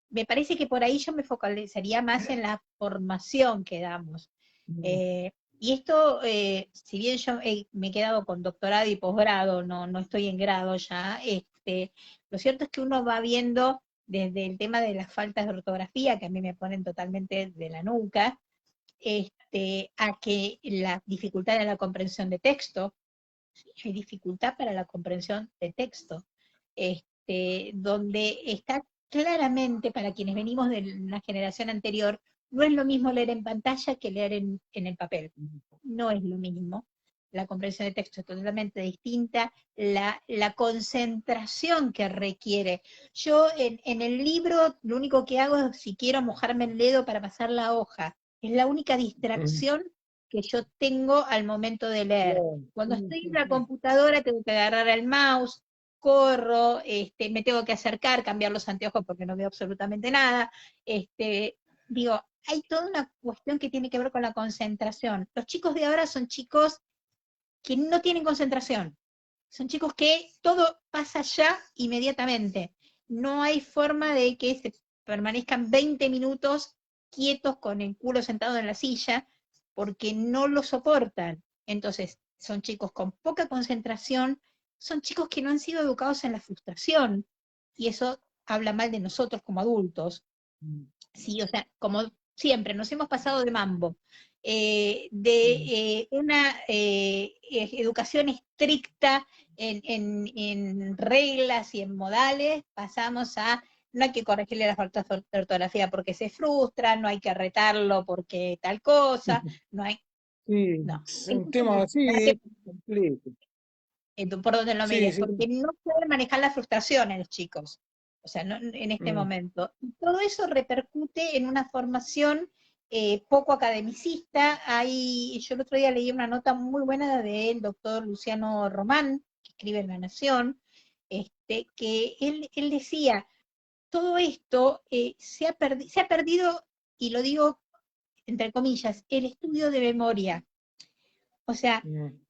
Me parece que por ahí yo me focalizaría más en la formación que damos. Mm, Eh, y esto, si bien yo me he quedado con doctorado y posgrado, no estoy en grado ya, lo cierto es que uno va viendo desde el tema de las faltas de ortografía, que a mí me ponen totalmente de la nuca, a que la dificultad en la comprensión de texto, hay dificultad para la comprensión de texto, donde está claramente, para quienes venimos de una generación anterior, no es lo mismo leer en pantalla que leer en el papel. No es lo mismo. La comprensión de texto es totalmente distinta, la concentración que requiere. Yo en el libro lo único que hago es si quiero mojarme el dedo para pasar la hoja. Es la única mm, distracción que yo tengo al momento de leer. claro. Cuando Sí, estoy en sí, la sí. computadora tengo que agarrar el mouse, corro, me tengo que acercar, cambiar los anteojos porque no veo absolutamente nada. Digo, hay toda una cuestión que tiene que ver con la concentración. Los chicos de ahora son chicos que no tienen concentración. Son chicos que todo pasa ya inmediatamente. No hay forma de que se permanezcan 20 minutos quietos con el culo sentado en la silla porque no lo soportan. Entonces, son chicos con poca concentración, son chicos que no han sido educados en la frustración y eso habla mal de nosotros como adultos. Mm, Sí, o sea, como siempre, nos hemos pasado de mambo. De mm, una educación estricta en reglas y en modales, pasamos a no hay que corregirle las faltas de ortografía porque se frustra, no hay que retarlo porque tal cosa, no hay, sí, no. es Eso un es un tema así, disparate complejo. por donde lo Sí, mires, sí. porque no pueden manejar la frustración en los chicos, o sea, en este Mm, momento. Y todo eso repercute en una formación poco academicista. Yo el otro día leí una nota muy buena del doctor Luciano Román, que escribe en La Nación, que él decía, todo esto se ha perdido, y lo digo entre comillas, el estudio de memoria. O sea, mm,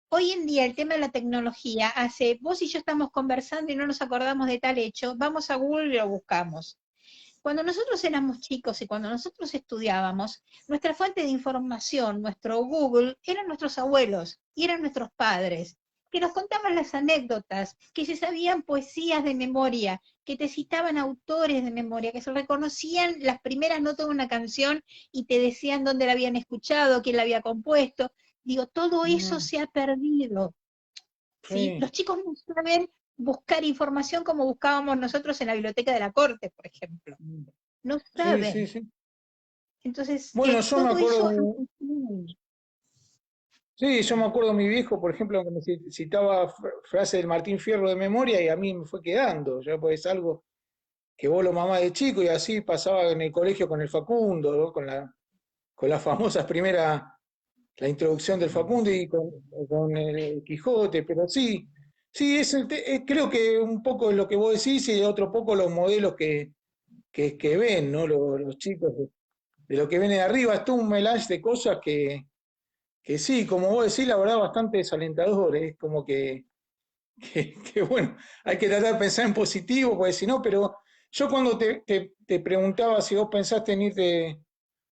hoy en día el tema de la tecnología hace, vos y yo estamos conversando y no nos acordamos de tal hecho, vamos a Google y lo buscamos. Cuando nosotros éramos chicos y cuando nosotros estudiábamos, nuestra fuente de información, nuestro Google, eran nuestros abuelos y eran nuestros padres, que nos contaban las anécdotas, que se sabían poesías de memoria, que te citaban autores de memoria, que se reconocían las primeras notas de una canción y te decían dónde la habían escuchado, quién la había compuesto. Digo, todo eso mm, se ha perdido. ¿Sí? sí, Los chicos no saben buscar información como buscábamos nosotros en la biblioteca de la corte, por ejemplo. mm, No sí, sí, saben. sí. Entonces, Bueno, yo me todo acuerdo, eso... sí, yo me acuerdo de mi viejo, por ejemplo, que me citaba frases del Martín Fierro de memoria y a mí me fue quedando, ya pues es algo que vos lo mamá de chico y así pasaba en el colegio con el Facundo, ¿no? Con las famosas primeras, la introducción del Facundo y con el Quijote, pero sí, sí, creo que un poco es lo que vos decís y otro poco los modelos que ven, ¿no? Los chicos de lo que viene de arriba, es todo un melange de cosas que sí, como vos decís, la verdad, bastante desalentador, es como que, bueno, hay que tratar de pensar en positivo, porque si no, pero yo cuando te preguntaba si vos pensaste en irte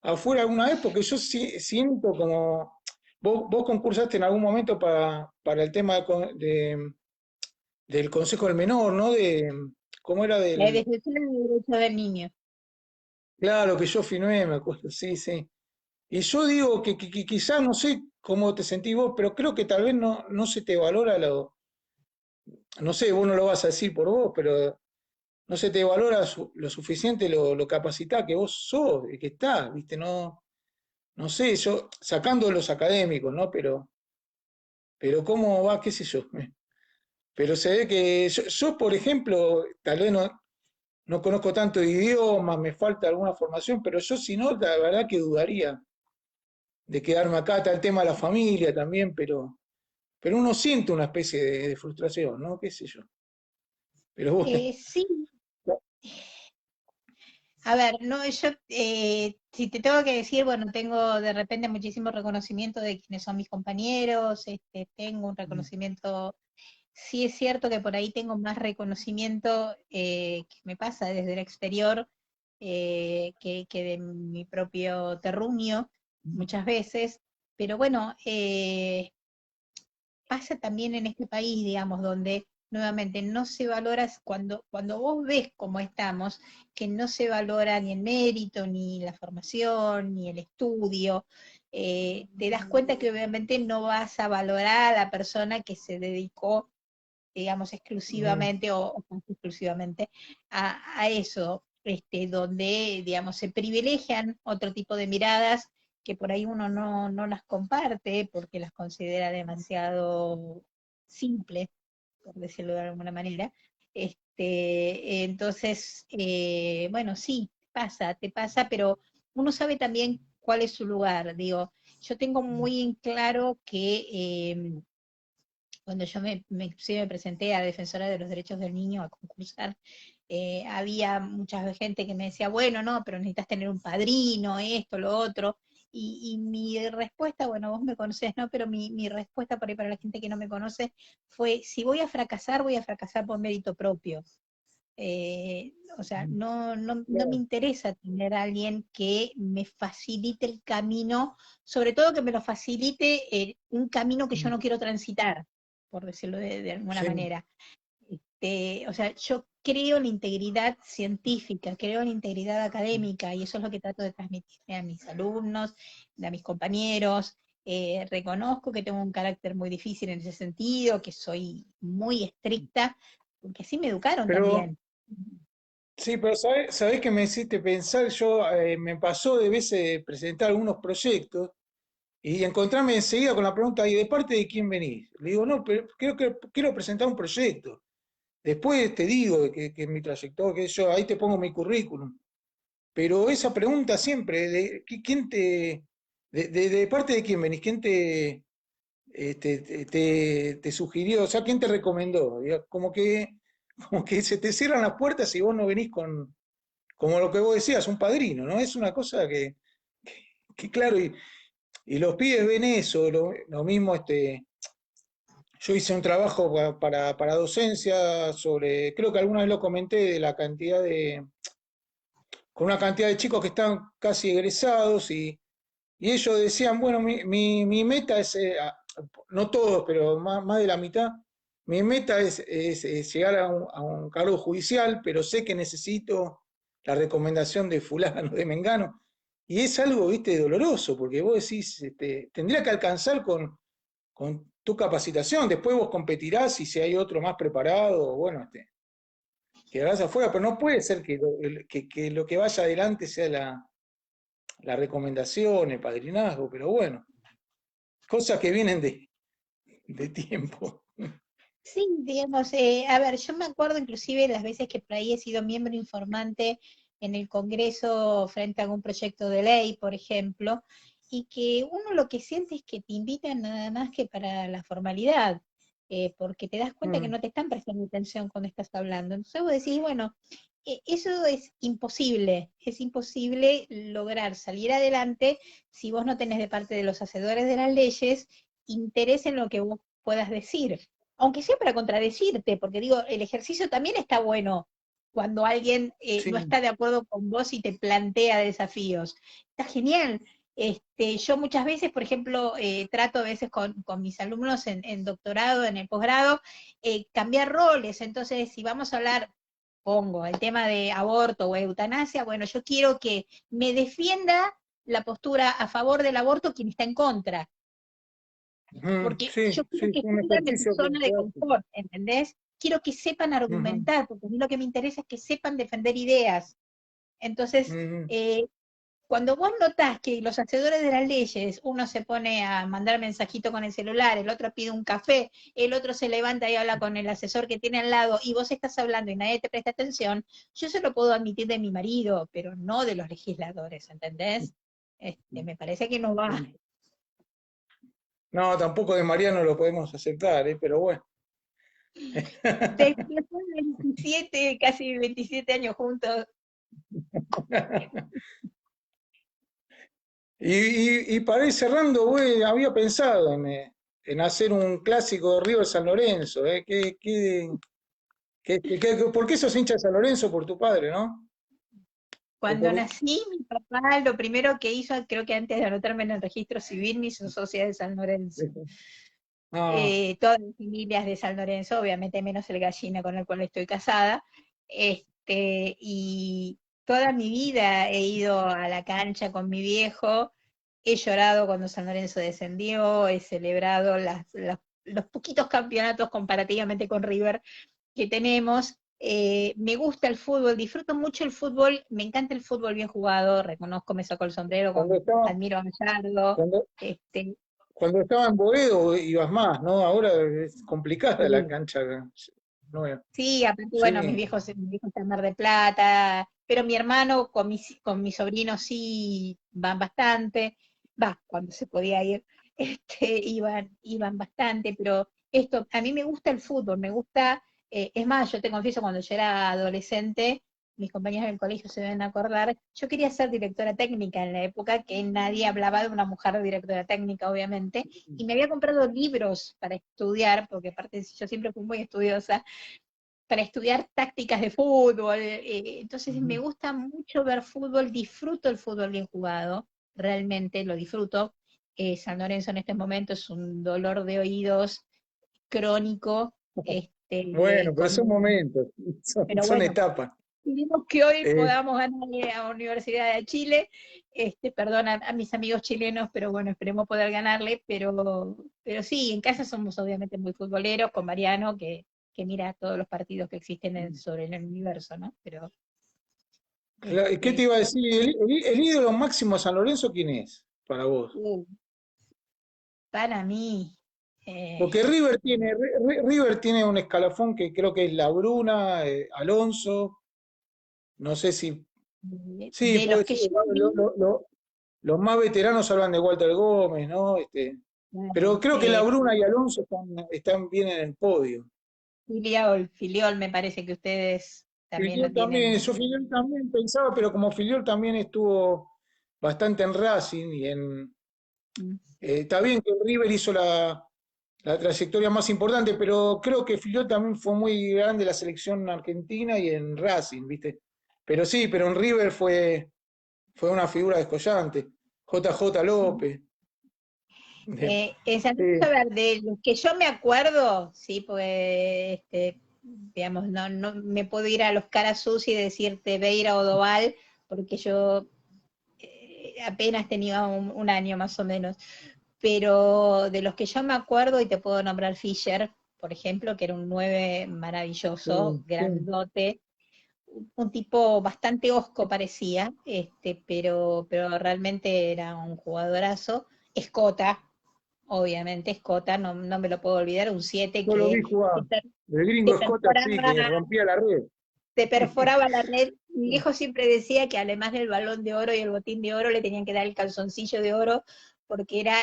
afuera alguna vez, porque yo siento como, vos concursaste en algún momento para el tema del Consejo del Menor, ¿no? ¿Cómo era La del? defensa del derecho del niño. Claro, que yo firmé, me acuerdo, sí, sí. Y yo digo que quizás, no sé cómo te sentís vos, pero creo que tal vez no se te valora no sé, vos no lo vas a decir por vos, pero no se te valora lo suficiente lo capacitada que vos sos, y que estás, ¿viste? No sé, yo, sacando los académicos, ¿no? Pero cómo va, qué sé yo. Pero se ve que yo, por ejemplo, tal vez no conozco tanto de idiomas, me falta alguna formación, pero yo si no, la verdad que dudaría de quedarme acá, está el tema de la familia también, pero uno siente una especie de frustración, ¿no? ¿Qué sé yo? Pero bueno, Sí, a ver, no, yo, si te tengo que decir, bueno, tengo de repente muchísimo reconocimiento de quienes son mis compañeros, tengo un reconocimiento, sí es cierto que por ahí tengo más reconocimiento que me pasa desde el exterior que de mi propio terruño muchas veces, pero bueno, pasa también en este país, digamos, donde nuevamente no se valora, cuando vos ves cómo estamos, que no se valora ni el mérito, ni la formación, ni el estudio, te das cuenta que obviamente no vas a valorar a la persona que se dedicó, digamos, mm, exclusivamente o casi exclusivamente a eso, donde, digamos, se privilegian otro tipo de miradas que por ahí uno no las comparte porque las considera demasiado simples, por decirlo de alguna manera. Entonces, bueno, sí, te pasa, pero uno sabe también cuál es su lugar. Digo, yo tengo muy en claro que cuando yo sí me presenté a Defensora de los Derechos del Niño a concursar, había mucha gente que me decía, bueno, no, pero necesitas tener un padrino, esto, lo otro. Y mi respuesta, bueno, vos me conocés, ¿no? Pero mi respuesta por ahí para la gente que no me conoce fue, si voy a fracasar por mérito propio. O sea, mm, no me claro, interesa tener a alguien que me facilite el camino, sobre todo que me lo facilite un camino que yo mm, no quiero transitar, por decirlo de alguna sí, manera. O sea, yo creo en la integridad científica, creo en la integridad académica, y eso es lo que trato de transmitirle a mis alumnos, a mis compañeros. Reconozco que tengo un carácter muy difícil en ese sentido, que soy muy estricta, porque así me educaron pero también. sí, pero sabés que me hiciste pensar, yo me pasó de veces presentar algunos proyectos y encontrarme enseguida con la pregunta, ¿y de parte de quién venís? Le digo, no, pero creo que quiero presentar un proyecto. Después te digo que mi trayectoria, que yo, ahí te pongo mi currículum. Pero esa pregunta siempre, ¿quién de parte de quién venís? ¿Quién te sugirió? O sea, ¿quién te recomendó? Digo, como que se te cierran las puertas si vos no venís como lo que vos decías, un padrino, ¿no? Es una cosa que claro, y los pibes ven eso, lo mismo, yo hice un trabajo para docencia sobre, creo que alguna vez lo comenté, de la cantidad con una cantidad de chicos que están casi egresados y ellos decían, bueno, mi meta es, no todos, pero más de la mitad, mi meta es llegar a un cargo judicial, pero sé que necesito la recomendación de fulano, de Mengano. Y es algo, viste, doloroso, porque vos decís, tendría que alcanzar con tu capacitación, después vos competirás y si hay otro más preparado, bueno, quedarás afuera, pero no puede ser que lo que vaya adelante sea la recomendación, el padrinazgo, pero bueno, cosas que vienen de tiempo. Sí, digamos, a ver, yo me acuerdo inclusive las veces que por ahí he sido miembro informante en el Congreso frente a algún proyecto de ley, por ejemplo, y que uno lo que siente es que te invitan nada más que para la formalidad, porque te das cuenta que Mm, no te están prestando atención cuando estás hablando. Entonces vos decís, bueno, eso es imposible lograr salir adelante si vos no tenés de parte de los hacedores de las leyes interés en lo que vos puedas decir, aunque sea para contradecirte, porque digo, el ejercicio también está bueno cuando alguien no sí, está de acuerdo con vos y te plantea desafíos. Está genial. Yo muchas veces, por ejemplo, trato a veces con mis alumnos en doctorado, en el posgrado, cambiar roles. Entonces, si vamos a hablar, pongo el tema de aborto o eutanasia, bueno, yo quiero que me defienda la postura a favor del aborto quien está en contra, porque sí, yo quiero sí, que fue un salgan de su ejercicio que zona de se hace. confort, ¿entendés? Quiero que sepan Ujú, argumentar, porque a mí lo que me interesa es que sepan defender ideas. Entonces, ujú. cuando vos notás que los hacedores de las leyes, uno se pone a mandar mensajito con el celular, el otro pide un café, el otro se levanta y habla con el asesor que tiene al lado, y vos estás hablando y nadie te presta atención, yo se lo puedo admitir de mi marido, pero no de los legisladores, ¿entendés? Me parece que no va. No, tampoco de Mariano lo podemos aceptar, pero bueno. Después de 27, casi 27 años juntos. Y para ir cerrando, güey, había pensado en hacer un clásico de River San Lorenzo, ¿eh? ¿Por qué sos hincha de San Lorenzo? Por tu padre, ¿no? O Cuando por... nací, mi papá lo primero que hizo, creo que antes de anotarme en el registro civil, me hizo socia de San Lorenzo. Ah, Todas las familias de San Lorenzo, obviamente menos el gallina con el cual estoy casada, y toda mi vida he ido a la cancha con mi viejo, he llorado cuando San Lorenzo descendió, he celebrado los poquitos campeonatos comparativamente con River que tenemos. Me gusta el fútbol, disfruto mucho el fútbol, me encanta el fútbol bien jugado, reconozco, me saco el sombrero, cuando estaba, admiro a Gallardo. cuando, Este, cuando estaba en Boedo ibas más, ¿no? Ahora es complicada la sí, cancha nueva. sí, aparte, bueno, Sí. mis viejos están en Mar de Plata, pero mi hermano con mis sobrinos sí van bastante, va, cuando se podía ir, iban bastante, pero esto, a mí me gusta el fútbol, me gusta, es más, yo te confieso, cuando yo era adolescente, mis compañeros del colegio se deben acordar, yo quería ser directora técnica en la época que nadie hablaba de una mujer directora técnica, obviamente, y me había comprado libros para estudiar, porque aparte yo siempre fui muy estudiosa, para estudiar tácticas de fútbol. Entonces me gusta mucho ver fútbol, disfruto el fútbol bien jugado, realmente lo disfruto. San Lorenzo en este momento es un dolor de oídos crónico, Bueno, pero son con, momentos, pero son bueno, etapas. queremos que hoy Eh, podamos ganarle a Universidad de Chile, perdón a mis amigos chilenos, pero bueno, esperemos poder ganarle, pero sí, en casa somos obviamente muy futboleros, con Mariano, que mira todos los partidos que existen sobre el universo, ¿no? Pero, ¿Qué te este, iba a decir? ¿El ídolo máximo de San Lorenzo quién es para vos? uh, para mí, eh, Porque River tiene un escalafón que creo que es La Bruna, Alonso, no sé si... Sí, de los puede que ser. yo vi, Los más veteranos hablan de Walter Gómez, ¿no? Pero bueno, creo que La Bruna y Alonso están bien en el podio. Filiol, me parece que ustedes también lo Filiol también, tienen. yo Filiol también pensaba, pero como Filiol también estuvo bastante en Racing y en... Mm. está bien que River hizo la trayectoria más importante, pero creo que Filiol también fue muy grande en la selección argentina y en Racing, ¿viste? Pero sí, pero en River fue una figura descollante. JJ López. A Sí. ver, de los que yo me acuerdo, sí, pues, digamos, no me puedo ir a los Carazús y decirte Beira o Doval, porque yo apenas tenía un año más o menos. Pero de los que yo me acuerdo, y te puedo nombrar Fischer, por ejemplo, que era un 9 maravilloso, Sí, sí. grandote, un tipo bastante hosco parecía, pero realmente era un jugadorazo. Escota, obviamente, Escota, no me lo puedo olvidar, un 7 Yo lo vi que jugar. te, per- El te gringo Escota sí, perforaba, que rompía la red. te perforaba la red. Mi viejo siempre decía que además del balón de oro y el botín de oro, le tenían que dar el calzoncillo de oro, porque era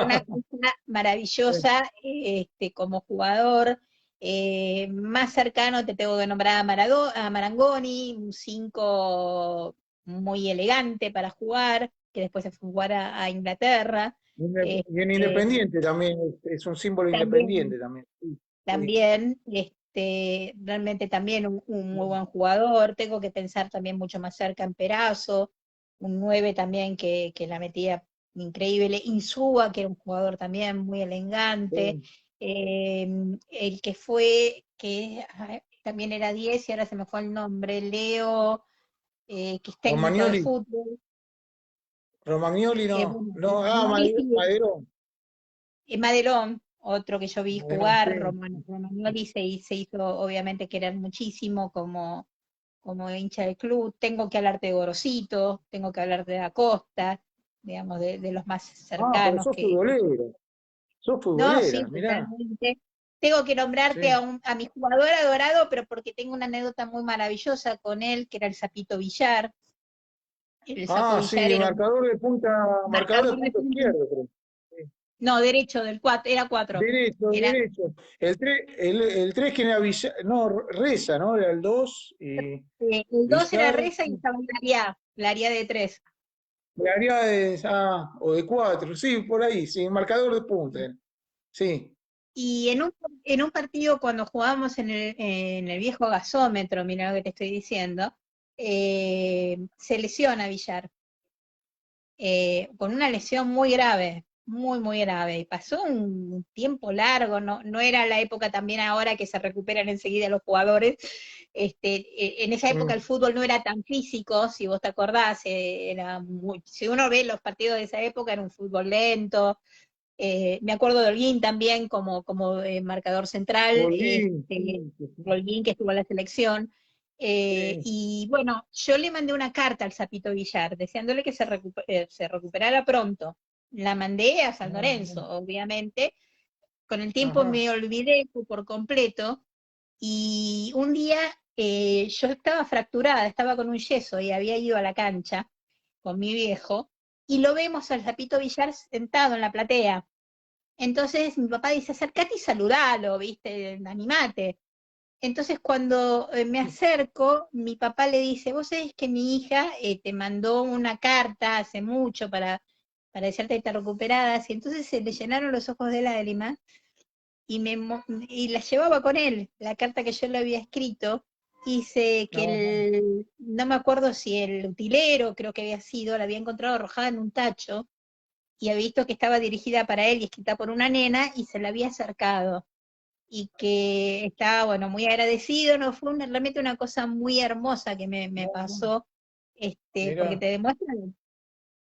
una cosa maravillosa como jugador. Más cercano te tengo que nombrar a Marangoni, un 5 muy elegante para jugar, que después se fue a jugar a Inglaterra. Y en Este, Independiente también, es un símbolo también independiente también. Sí, sí. también, realmente también un muy buen jugador. Tengo que pensar también mucho más cerca en Perazo, un 9 también que la metía increíble. Insúa, que era un jugador también muy elegante. Sí. Eh, el que fue, que también era 10 y ahora se me fue el nombre, Leo, que es técnico de Romagnoli, fútbol. Romagnoli no, Bueno, no, Romagnoli sí, Maderón. Madelón, otro que yo vi Maderón, jugar, sí. Romagnoli se hizo obviamente querer muchísimo como hincha del club. Tengo que hablarte de Gorosito, tengo que hablarte de Acosta, digamos, de los más Ah, pero cercanos sos no, futbolera, sí, mirá. totalmente. Tengo que nombrarte Sí. a mi jugador adorado, pero porque tengo una anécdota muy maravillosa con él, que era el Sapito Villar. El Sapo Ah, Villar sí, era un marcador de marcador de punta punta. izquierdo, creo. Sí. No, derecho, del 4, era 4. Derecho, Era derecho. El 3 que era no, Reza, ¿no? Era el 2 y el 2 era Villar. Reza y estaba el área de 3. Le haría o de 4 sí, por ahí, sí, marcador de punta. Sí. Y en un partido, cuando jugábamos en el viejo gasómetro, mira lo que te estoy diciendo, se lesiona Villar, con una lesión muy grave, muy, muy grave. Y pasó un tiempo largo, no era la época también ahora que se recuperan enseguida los jugadores. En esa época Mm. el fútbol no era tan físico, si vos te acordás, si uno ve los partidos de esa época, era un fútbol lento. Me acuerdo de Holguín también como marcador central, Holguín, sí, sí, sí. Holguín que estuvo en la selección. Sí. Y bueno, yo le mandé una carta al Sapito Villar, deseándole que se recuperara pronto. La mandé a San Ah, Lorenzo, obviamente. Con el tiempo ajá. me olvidé por completo. Y un día yo estaba fracturada, estaba con un yeso y había ido a la cancha con mi viejo. Y lo vemos al Sapito Villar sentado en la platea. Entonces mi papá dice, acercate y saludalo, ¿viste? Animate. Entonces cuando me acerco, mi papá le dice, vos sabés que mi hija te mandó una carta hace mucho para decirte que te recuperadas, y entonces se le llenaron los ojos de lágrimas y la llevaba con él, la carta que yo le había escrito. Dice que No, no me acuerdo si el utilero, creo que había sido, la había encontrado arrojada en un tacho y había visto que estaba dirigida para él y escrita por una nena y se la había acercado y que estaba, bueno, muy agradecido. No fue realmente una cosa muy hermosa que me no, no. pasó, porque Mirá. te demuestra,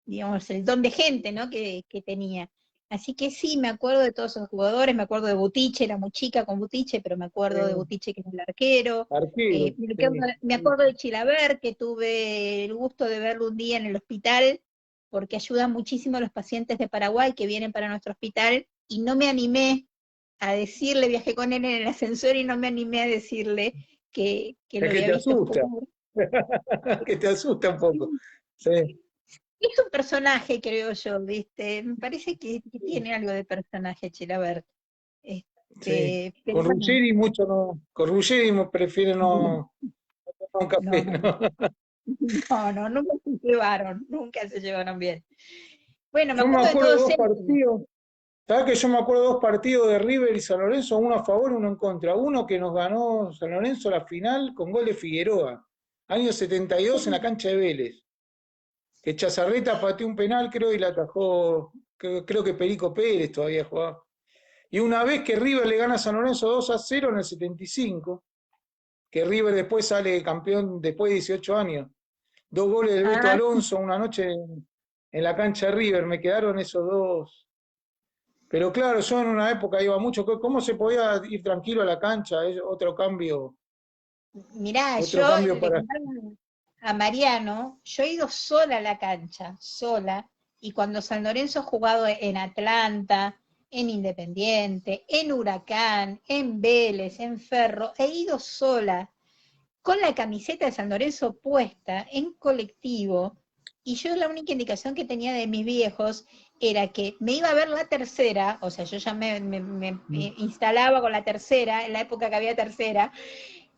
digamos, el don de gente, ¿no? que tenía. Así que sí, me acuerdo de todos esos jugadores, me acuerdo de Butiche, era muy chica con Butiche, pero me acuerdo de Sí. Butiche que es el arquero. Arquero, sí. Me acuerdo de Chilaver, que tuve el gusto de verlo un día en el hospital, porque ayuda muchísimo a los pacientes de Paraguay que vienen para nuestro hospital, y no me animé a decirle, viajé con él en el ascensor y no me animé a decirle que Es lo que había te visto asusta, jugar. que te asusta un poco. Sí. Es un personaje, creo yo, ¿viste? Me parece que tiene algo de personaje, Chilaver. Sí. Pero Con bueno, Ruggeri mucho no. Con Ruggeri prefiero no tomar un no, café, no. ¿no? No, no, nunca se llevaron bien. Bueno, me Yo me acuerdo de acuerdo de todos dos ellos. partidos. ¿Sabes que yo me acuerdo de dos partidos de River y San Lorenzo, uno a favor, uno en contra? Uno que nos ganó San Lorenzo la final con gol de Figueroa, año 72 en la cancha de Vélez. Que Chazarreta pateó un penal, creo, y la atajó, creo que Perico Pérez todavía jugaba. Y una vez que River le gana a San Lorenzo 2-0 en el 75, que River después sale campeón después de 18 años. Dos goles del Beto Ah, Alonso, una noche en la cancha de River, me quedaron esos dos. Pero claro, yo en una época iba mucho. ¿Cómo se podía ir tranquilo a la cancha? Es mirá, otro yo cambio le para. contaba a Mariano, yo he ido sola a la cancha, sola, y cuando San Lorenzo ha jugado en Atlanta, en Independiente, en Huracán, en Vélez, en Ferro, he ido sola, con la camiseta de San Lorenzo puesta, en colectivo, y yo la única indicación que tenía de mis viejos era que me iba a ver la tercera, o sea, yo ya me instalaba con la tercera, en la época que había tercera,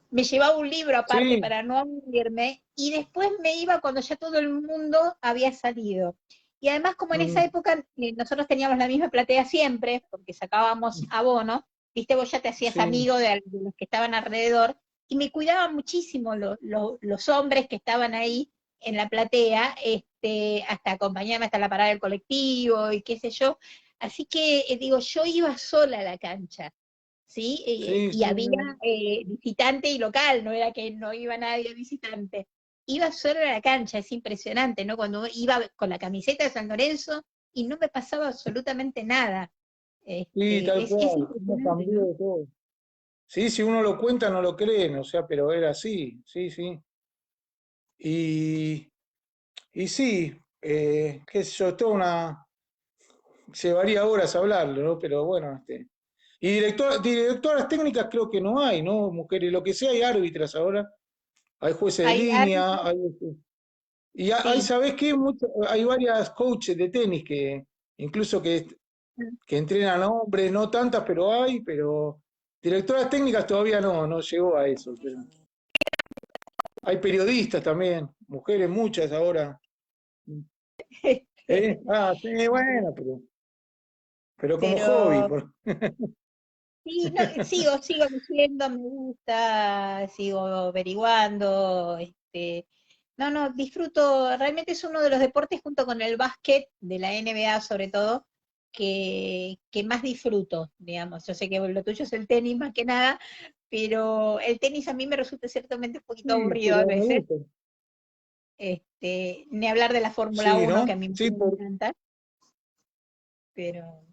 me llevaba un libro aparte Sí, para no aburrirme, y después me iba cuando ya todo el mundo había salido. Y además, como en esa mm, época nosotros teníamos la misma platea siempre, porque sacábamos abono, viste, vos ya te hacías sí, amigo de los que estaban alrededor, y me cuidaban muchísimo los hombres que estaban ahí en la platea, hasta acompañarme hasta la parada del colectivo y qué sé yo. Así que, digo, yo iba sola a la cancha. ¿Sí? sí, Y sí, había visitante y local, no era que no iba nadie visitante. Iba solo a la cancha, es impresionante, ¿no? Cuando iba con la camiseta de San Lorenzo y no me pasaba absolutamente nada. sí, tal Es cual. No impresionante, cambió ¿no? de todo. Sí, si uno lo cuenta no lo creen, o sea, pero era así, sí, sí. Y, y sí, qué sé yo, es toda una. Llevaría horas hablarlo, ¿no? Pero bueno, Y directoras técnicas creo que no hay, ¿no? Mujeres, lo que sea, hay árbitras ahora, hay jueces de Hay línea, árbitros, hay. Y hay, sí. ¿sabés qué? Hay varias coaches de tenis que incluso que entrenan a hombres, no tantas, pero hay, pero directoras técnicas todavía no llegó a eso. Pero hay periodistas también, mujeres muchas ahora. Ah, sí, bueno, pero como hobby. Pero sí, no, sigo leyendo, me gusta, sigo averiguando, no, no, disfruto, realmente es uno de los deportes junto con el básquet, de la NBA sobre todo, que más disfruto, digamos. Yo sé que lo tuyo es el tenis más que nada, pero el tenis a mí me resulta ciertamente un poquito Sí, aburrido a pero me veces, gusta. ni hablar de la Fórmula Sí, 1 que ¿no? a mí Sí, me encanta, pero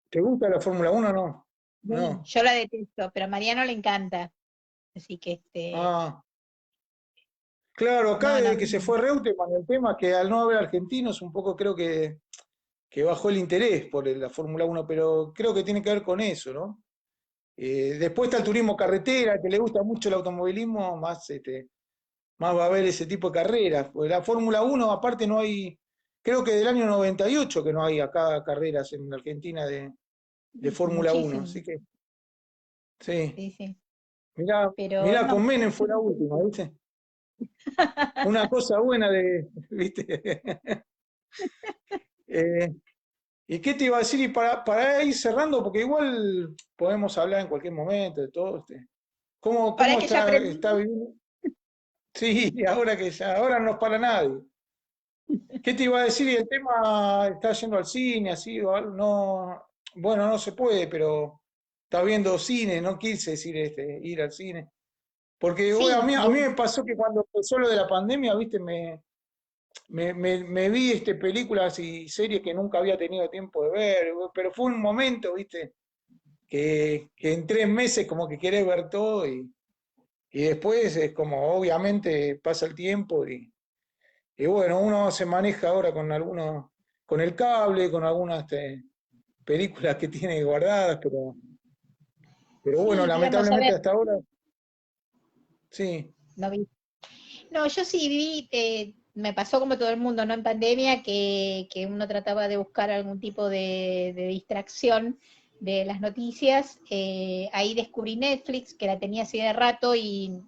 ¿te gusta la Fórmula 1 o no? sí, No. yo la detesto, pero a Mariano le encanta, así que Ah, claro, acá no, no, desde que se fue Reutemann, el tema es que al no haber argentinos, un poco creo que bajó el interés por la Fórmula 1, pero creo que tiene que ver con eso, ¿no? Después está el turismo carretera, que le gusta mucho el automovilismo, más va a haber ese tipo de carreras. Pues la Fórmula 1, aparte, no hay, creo que del año 98 que no hay acá carreras en Argentina de Fórmula 1, muchísimo, así que sí. sí, sí, Mirá, pero mirá, no. con Menem fue la última, ¿viste? Una cosa buena ¿viste? Eh, ¿Y qué te iba a decir? Y para ir cerrando, porque igual podemos hablar en cualquier momento de todo. ¿Cómo, Ahora cómo que ya está aprendí, viviendo? Sí, ahora no es para nadie. ¿Qué te iba a decir? Y el tema está yendo al cine, así, o algo, no, bueno, no se puede, pero está viendo cine, no quise decir ir al cine. Porque bueno, a sí, mí, a mí me pasó que cuando empezó lo de la pandemia, viste, me vi películas y series que nunca había tenido tiempo de ver, pero fue un momento, viste, que en 3 meses como que querés ver todo y después es como obviamente pasa el tiempo y bueno, uno se maneja ahora con algunos, con el cable, con algunas películas que tiene guardadas, pero bueno, sí, digamos, a lamentablemente ver, hasta ahora, sí, no vi. No, yo sí vi, me pasó como todo el mundo, ¿no? En pandemia, que uno trataba de buscar algún tipo de distracción de las noticias. Ahí descubrí Netflix, que la tenía así de rato y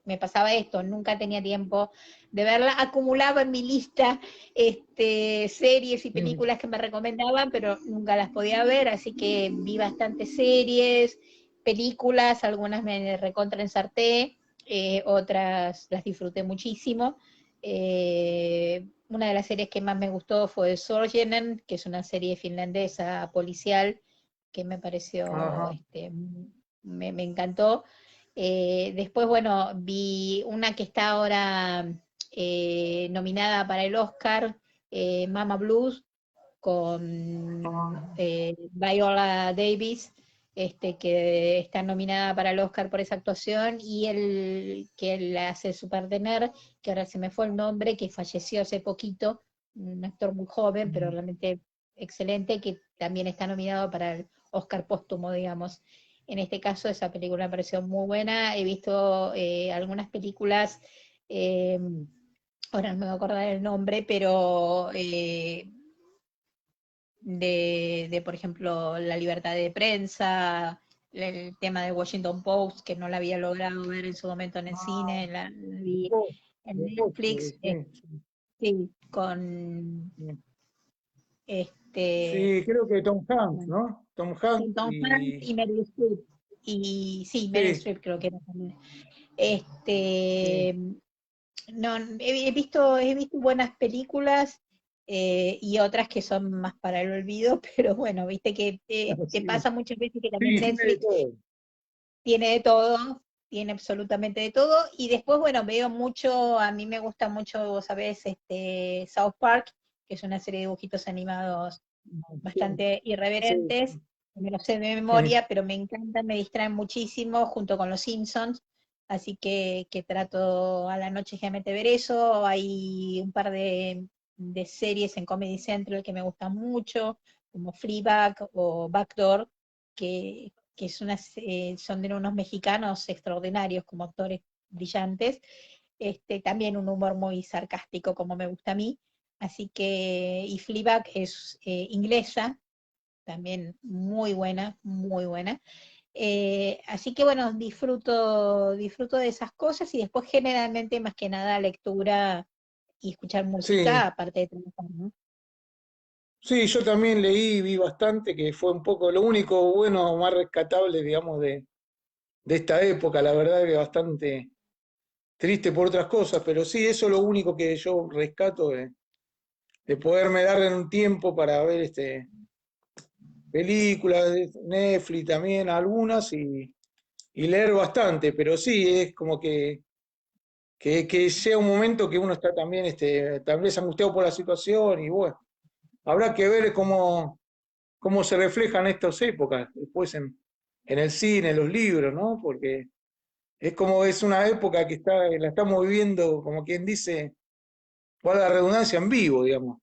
me pasaba esto, nunca tenía tiempo de verla, acumulaba en mi lista series y películas que me recomendaban, pero nunca las podía ver, así que vi bastantes series, películas, algunas me recontraensarté, otras las disfruté muchísimo. Una de las series que más me gustó fue Sorgenen, que es una serie finlandesa policial que me pareció, Ajá. me encantó. Después, bueno, vi una que está ahora nominada para el Oscar, Mama Blues, con Ah, Viola Davis, que está nominada para el Oscar por esa actuación, y el que él hace su partener, que ahora se me fue el nombre, que falleció hace poquito, un actor muy joven, pero realmente excelente, que también está nominado para el Oscar póstumo, digamos. En este caso, esa película me pareció muy buena. He visto algunas películas, eh, ahora no me voy a acordar el nombre, pero por ejemplo, la libertad de prensa, el tema de Washington Post, que no la había logrado ver en su momento en el ah, cine, la vi en después, Netflix, sí. sí, con Sí. este Sí, creo que Tom Hanks, bueno, ¿no? Tom Hanks con Tom Hanks y... y Meryl Streep. Y sí, Meryl Sí, Streep creo que era también. sí. Este, no, he visto buenas películas y otras que son más para el olvido, pero bueno, viste que te Sí, pasa muchas veces que también sí, tiene de Netflix todo. tiene de todo, tiene absolutamente de todo, y después, bueno, veo mucho, a mí me gusta mucho, vos sabés, South Park, que es una serie de dibujitos animados Sí, bastante sí, irreverentes, me los sé de sí. memoria, pero me encantan, me distraen muchísimo, junto con los Simpsons, así que trato a la noche generalmente ver eso. Hay un par de series en Comedy Central que me gustan mucho, como Fleabag o Backdoor, que es son de unos mexicanos extraordinarios como actores brillantes, también un humor muy sarcástico como me gusta a mí. Así que, y Fleabag es inglesa, también muy buena, muy buena. Así que bueno, disfruto de esas cosas, y después generalmente más que nada lectura y escuchar Sí, música, aparte de trabajar, ¿no? sí, yo también leí y vi bastante, que fue un poco lo único bueno, más rescatable, digamos, de esta época. La verdad que bastante triste por otras cosas, pero sí, eso es lo único que yo rescato de poderme dar en un tiempo para ver películas de Netflix también, algunas, y leer bastante, pero sí, es como que sea un momento que uno está también tal vez angustiado por la situación, y bueno, habrá que ver cómo se reflejan estas épocas después en el cine, en los libros, ¿no? Porque es como es una época que la estamos viviendo, como quien dice, valga la redundancia, en vivo, digamos,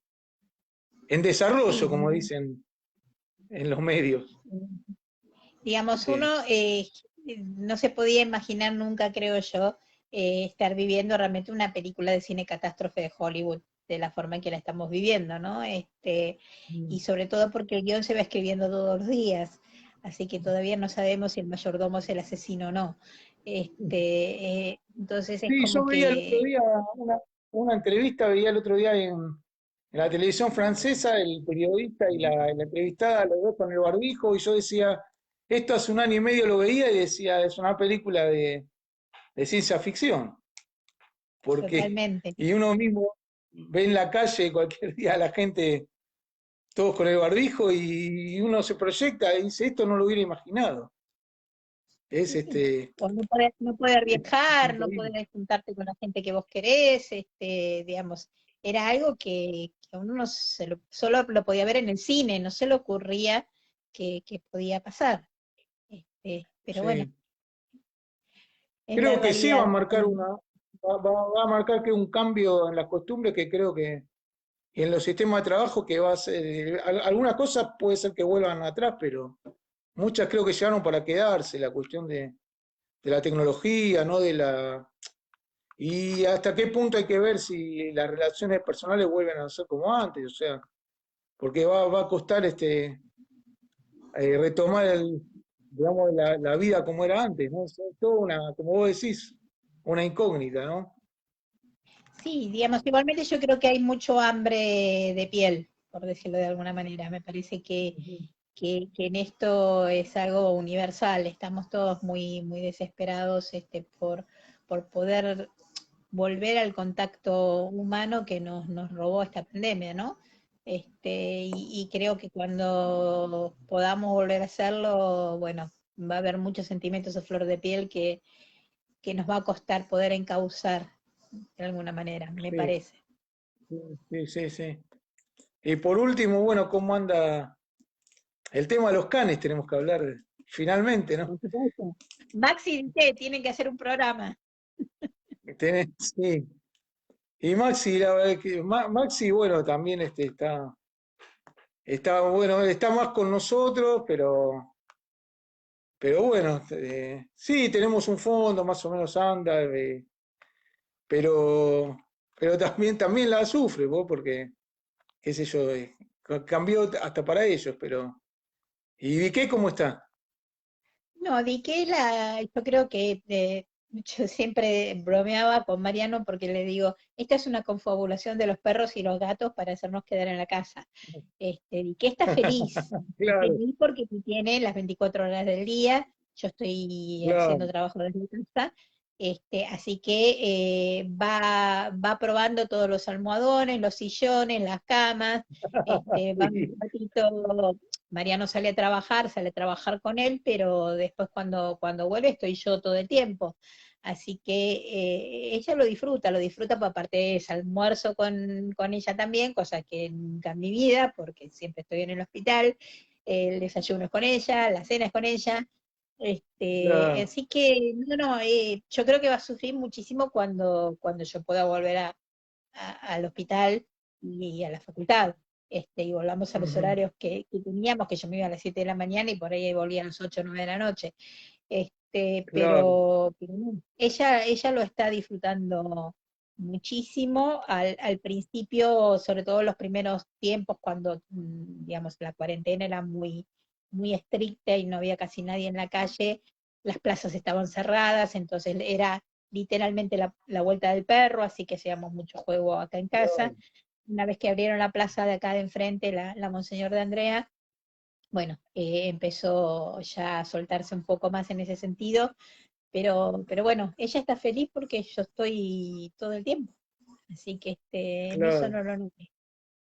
en desarrollo, Sí, como dicen en los medios. digamos, uno Sí, no se podía imaginar nunca, creo yo, estar viviendo realmente una película de cine catástrofe de Hollywood de la forma en que la estamos viviendo, ¿no? Y sobre todo porque el guión se va escribiendo todos los días, así que todavía no sabemos si el mayordomo es el asesino o no. Entonces es sí, yo como veía el otro que día una entrevista, veía el otro día en la televisión francesa, el periodista y la entrevistada, los dos con el barbijo, y yo decía, esto hace un año y medio lo veía y decía, es una película de ciencia ficción, porque, totalmente. y uno mismo ve en la calle cualquier día a la gente, todos con el barbijo, y uno se proyecta y dice, esto no lo hubiera imaginado. Es O no poder es viajar, no increíble. poder juntarte con la gente que vos querés, digamos, era algo que uno no solo lo podía ver en el cine, no se le ocurría que podía pasar. Pero bueno, Sí. es la Creo que sí va a realidad. marcar va a marcar que un cambio en las costumbres que creo que y en los sistemas de trabajo que va a ser, algunas cosas puede ser que vuelvan atrás, pero muchas creo que llegaron para quedarse, la cuestión de la tecnología, ¿no? Y hasta qué punto hay que ver si las relaciones personales vuelven a ser como antes, o sea, porque va a costar retomar digamos, la vida como era antes, ¿no? Es toda una, como vos decís, una incógnita, ¿no? Sí, digamos, igualmente yo creo que hay mucho hambre de piel, por decirlo de alguna manera. Me parece que en esto es algo universal. Estamos todos muy, muy desesperados por poder volver al contacto humano que nos robó esta pandemia, ¿no? Y creo que cuando podamos volver a hacerlo, bueno, va a haber muchos sentimientos a flor de piel que nos va a costar poder encauzar de alguna manera, me Sí, parece. sí, sí, sí. Y por último, bueno, ¿cómo anda el tema de los canes? Tenemos que hablar finalmente, ¿no? Por supuesto. Maxi dice, tienen que hacer un programa. Sí. Y Maxi, la verdad que Maxi, bueno, también está, bueno, está más con nosotros, pero bueno, sí, tenemos un fondo, más o menos anda, pero, pero también la sufre, vos, porque, qué sé yo, cambió hasta para ellos, pero. ¿Y qué cómo está? No, yo creo que yo siempre bromeaba con Mariano porque le digo, esta es una confabulación de los perros y los gatos para hacernos quedar en la casa. Diqué está Claro, feliz porque tiene las 24 horas del día, yo estoy claro. haciendo trabajo desde casa, así que va probando todos los almohadones, los sillones, las camas, va un Sí, ratito. Mariano sale a trabajar con él, pero después cuando vuelve estoy yo todo el tiempo. Así que ella lo disfruta, pues aparte es almuerzo con ella también, cosa que nunca en mi vida, porque siempre estoy en el hospital, el desayuno es con ella, la cena es con ella. claro. Así que, no, yo creo que va a sufrir muchísimo cuando yo pueda volver al hospital y a la facultad. Y volvamos a los Ujú, horarios que teníamos, que yo me iba a las 7 de la mañana y por ahí volvía a las 8 o 9 de la noche. claro. Pero no, ella lo está disfrutando muchísimo al principio, sobre todo los primeros tiempos, cuando, digamos, la cuarentena era muy, muy estricta y no había casi nadie en la calle, las plazas estaban cerradas, entonces era literalmente la vuelta del perro, así que hacíamos mucho juego acá en casa. Claro. Una vez que abrieron la plaza de acá de enfrente, la Monseñor de Andrea, bueno, empezó ya a soltarse un poco más en ese sentido, pero bueno, ella está feliz porque yo estoy todo el tiempo, así que en eso Claro. no lo noté.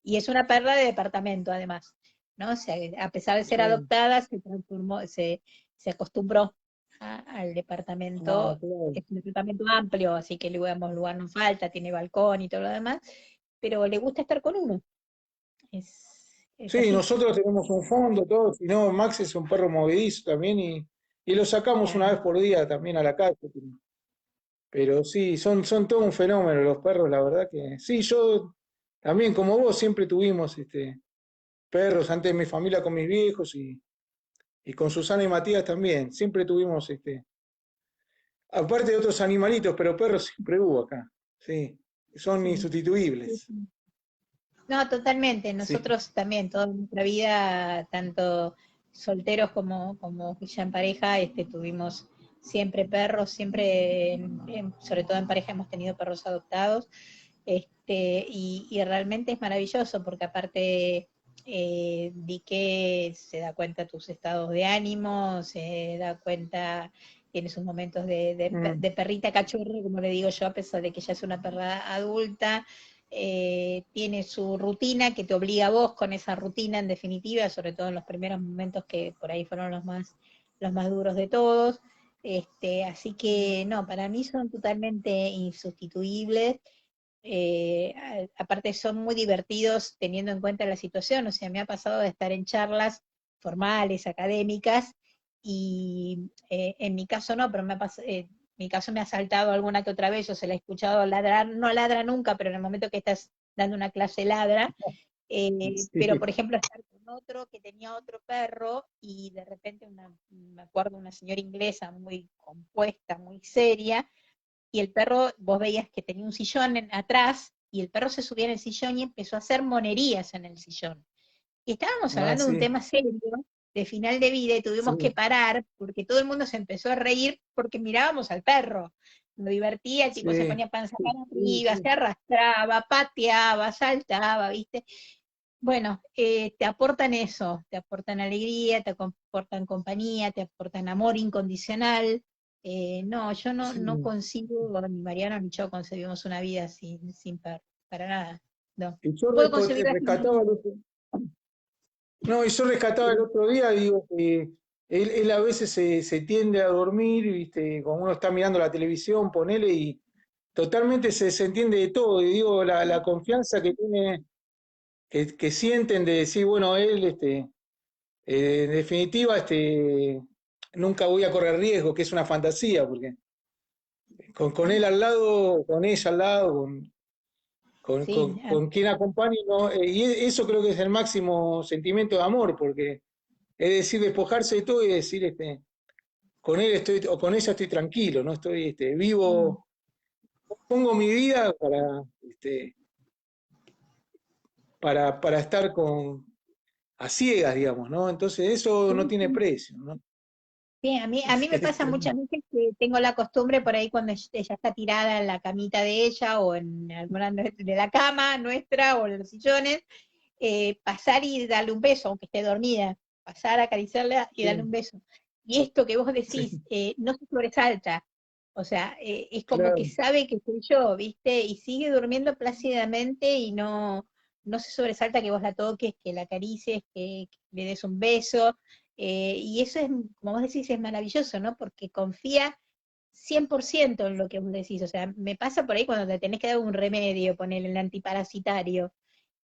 Y es una perra de departamento además, ¿no? O sea, a pesar de ser Sí. adoptada, se acostumbró al Ah, departamento, claro. es un departamento amplio, así que digamos, lugar no falta, tiene balcón y todo lo demás, pero le gusta estar con uno, es Sí, así. nosotros tenemos un fondo, todo. Si no, Max es un perro movedizo también y lo sacamos una Claro. vez por día también a la calle. Pero sí, son todo un fenómeno los perros, la verdad que. Sí, yo también, como vos, siempre tuvimos perros, antes de mi familia con mis viejos y con Susana y Matías también. Siempre tuvimos, aparte de otros animalitos, pero perros siempre hubo acá. Sí, son Sí, sí, insustituibles. sí. No, totalmente. Sí, Nosotros también, toda nuestra vida, tanto solteros como ya en pareja, tuvimos siempre perros, siempre, sobre todo en pareja, hemos tenido perros adoptados. Y realmente es maravilloso porque aparte di que se da cuenta de tus estados de ánimo, se da cuenta, tiene sus momentos mm, de perrita cachorro, como le digo yo, a pesar de que ya es una perra adulta. Tiene su rutina que te obliga a vos con esa rutina en definitiva, sobre todo en los primeros momentos que por ahí fueron los más duros de todos. Así que no, para mí son totalmente insustituibles. Aparte son muy divertidos teniendo en cuenta la situación, o sea, me ha pasado de estar en charlas formales, académicas, y en mi caso no, pero en mi caso me ha saltado alguna que otra vez, yo se la he escuchado ladrar, no ladra nunca, pero en el momento que estás dando una clase ladra, pero por sí. ejemplo estar con otro que tenía otro perro y de repente me acuerdo una señora inglesa muy compuesta, muy seria, y el perro, vos veías que tenía un sillón atrás, y el perro se subía en el sillón y empezó a hacer monerías en el sillón. Y estábamos Ah, hablando de un sí, tema serio, de final de vida, y tuvimos que sí. parar porque todo el mundo se empezó a reír porque mirábamos al perro. lo divertía, el tipo se sí, ponía panza sí, para sí, arriba, se sí. arrastraba, pateaba, saltaba, ¿viste? Bueno, te aportan eso, te aportan alegría, te aportan compañía, te aportan amor incondicional. No, yo no Sí. concibo, ni Mariano ni yo concebimos una vida sin para nada. No. Y yo Puedo concebirla sin rescataba el otro, no, y yo rescataba el otro día, digo, que él a veces se tiende a dormir, ¿viste? Como uno está mirando la televisión, ponele, y totalmente se entiende de todo. Y digo, la confianza que tiene, que sienten de decir, bueno, él, en definitiva, nunca voy a correr riesgo, que es una fantasía, porque con él al lado, con ella al lado, Sí, con quien acompañe, no, y eso creo que es el máximo sentimiento de amor, porque es decir, despojarse de todo y decir, con él estoy, o con ella estoy tranquilo, no estoy, mm, vivo, pongo mi vida para estar a ciegas, digamos, ¿no? Entonces eso no sí, tiene sí. precio, ¿no? Sí, a mí me Es pasa muchas tremendo. veces que tengo la costumbre por ahí cuando ella está tirada en la camita de ella o en alguna de la cama nuestra o en los sillones, pasar y darle un beso, aunque esté dormida, pasar, acariciarla y darle Sí, un beso. Y esto que vos decís, sí, no se sobresalta, o sea, es como que claro, sabe que soy yo, ¿viste? Y sigue durmiendo plácidamente y no se sobresalta que vos la toques, que la acaricies, que le des un beso. Y eso es, como vos decís, es maravilloso, ¿no? Porque confía 100% en lo que vos decís. O sea, me pasa por ahí cuando te tenés que dar un remedio, poner el antiparasitario.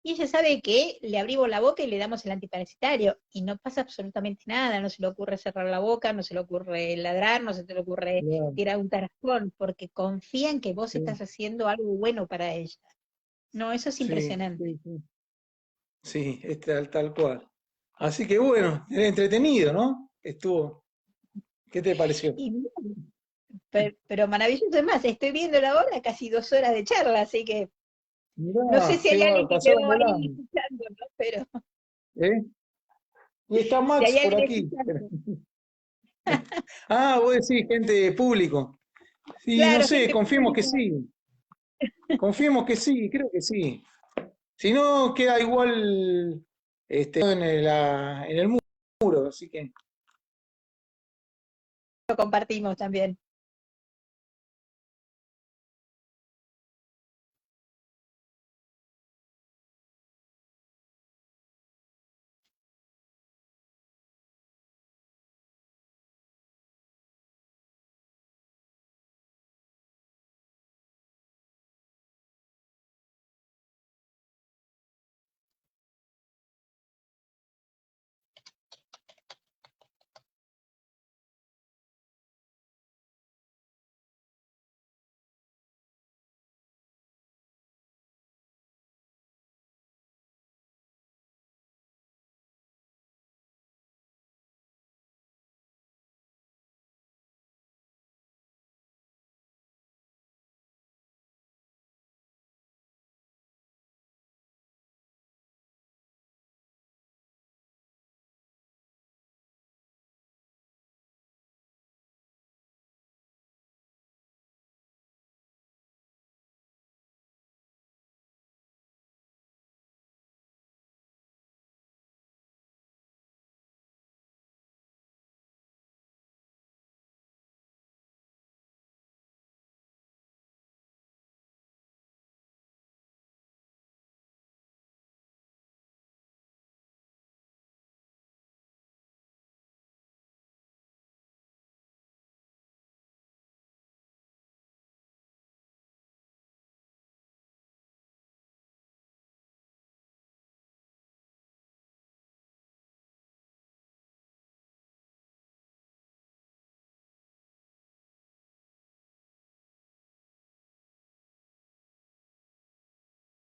Y ella sabe que le abrimos la boca y le damos el antiparasitario y no pasa absolutamente nada, no se le ocurre cerrar la boca, no se le ocurre ladrar, no se te le ocurre claro, tirar un tarascón, porque confía en que vos sí, estás haciendo algo bueno para ella. No, eso es sí, impresionante. sí, sí, sí, es tal cual. Así que bueno, era entretenido, ¿no? Estuvo, ¿qué te pareció? Y, pero maravilloso, es más, estoy viendo la hora, casi 2 horas de charla, así que no sé Mirá, si hay alguien que pasaron quedó ahí volando, escuchando, ¿no? Pero ¿eh? Y está si hay Max por alguien aquí. escuchando. Ah, vos decís gente público. Sí, no Claro, sé, gente confiemos que pública. sí. Confiemos que sí, creo que sí. Si no, queda igual en el muro, así que Lo compartimos también.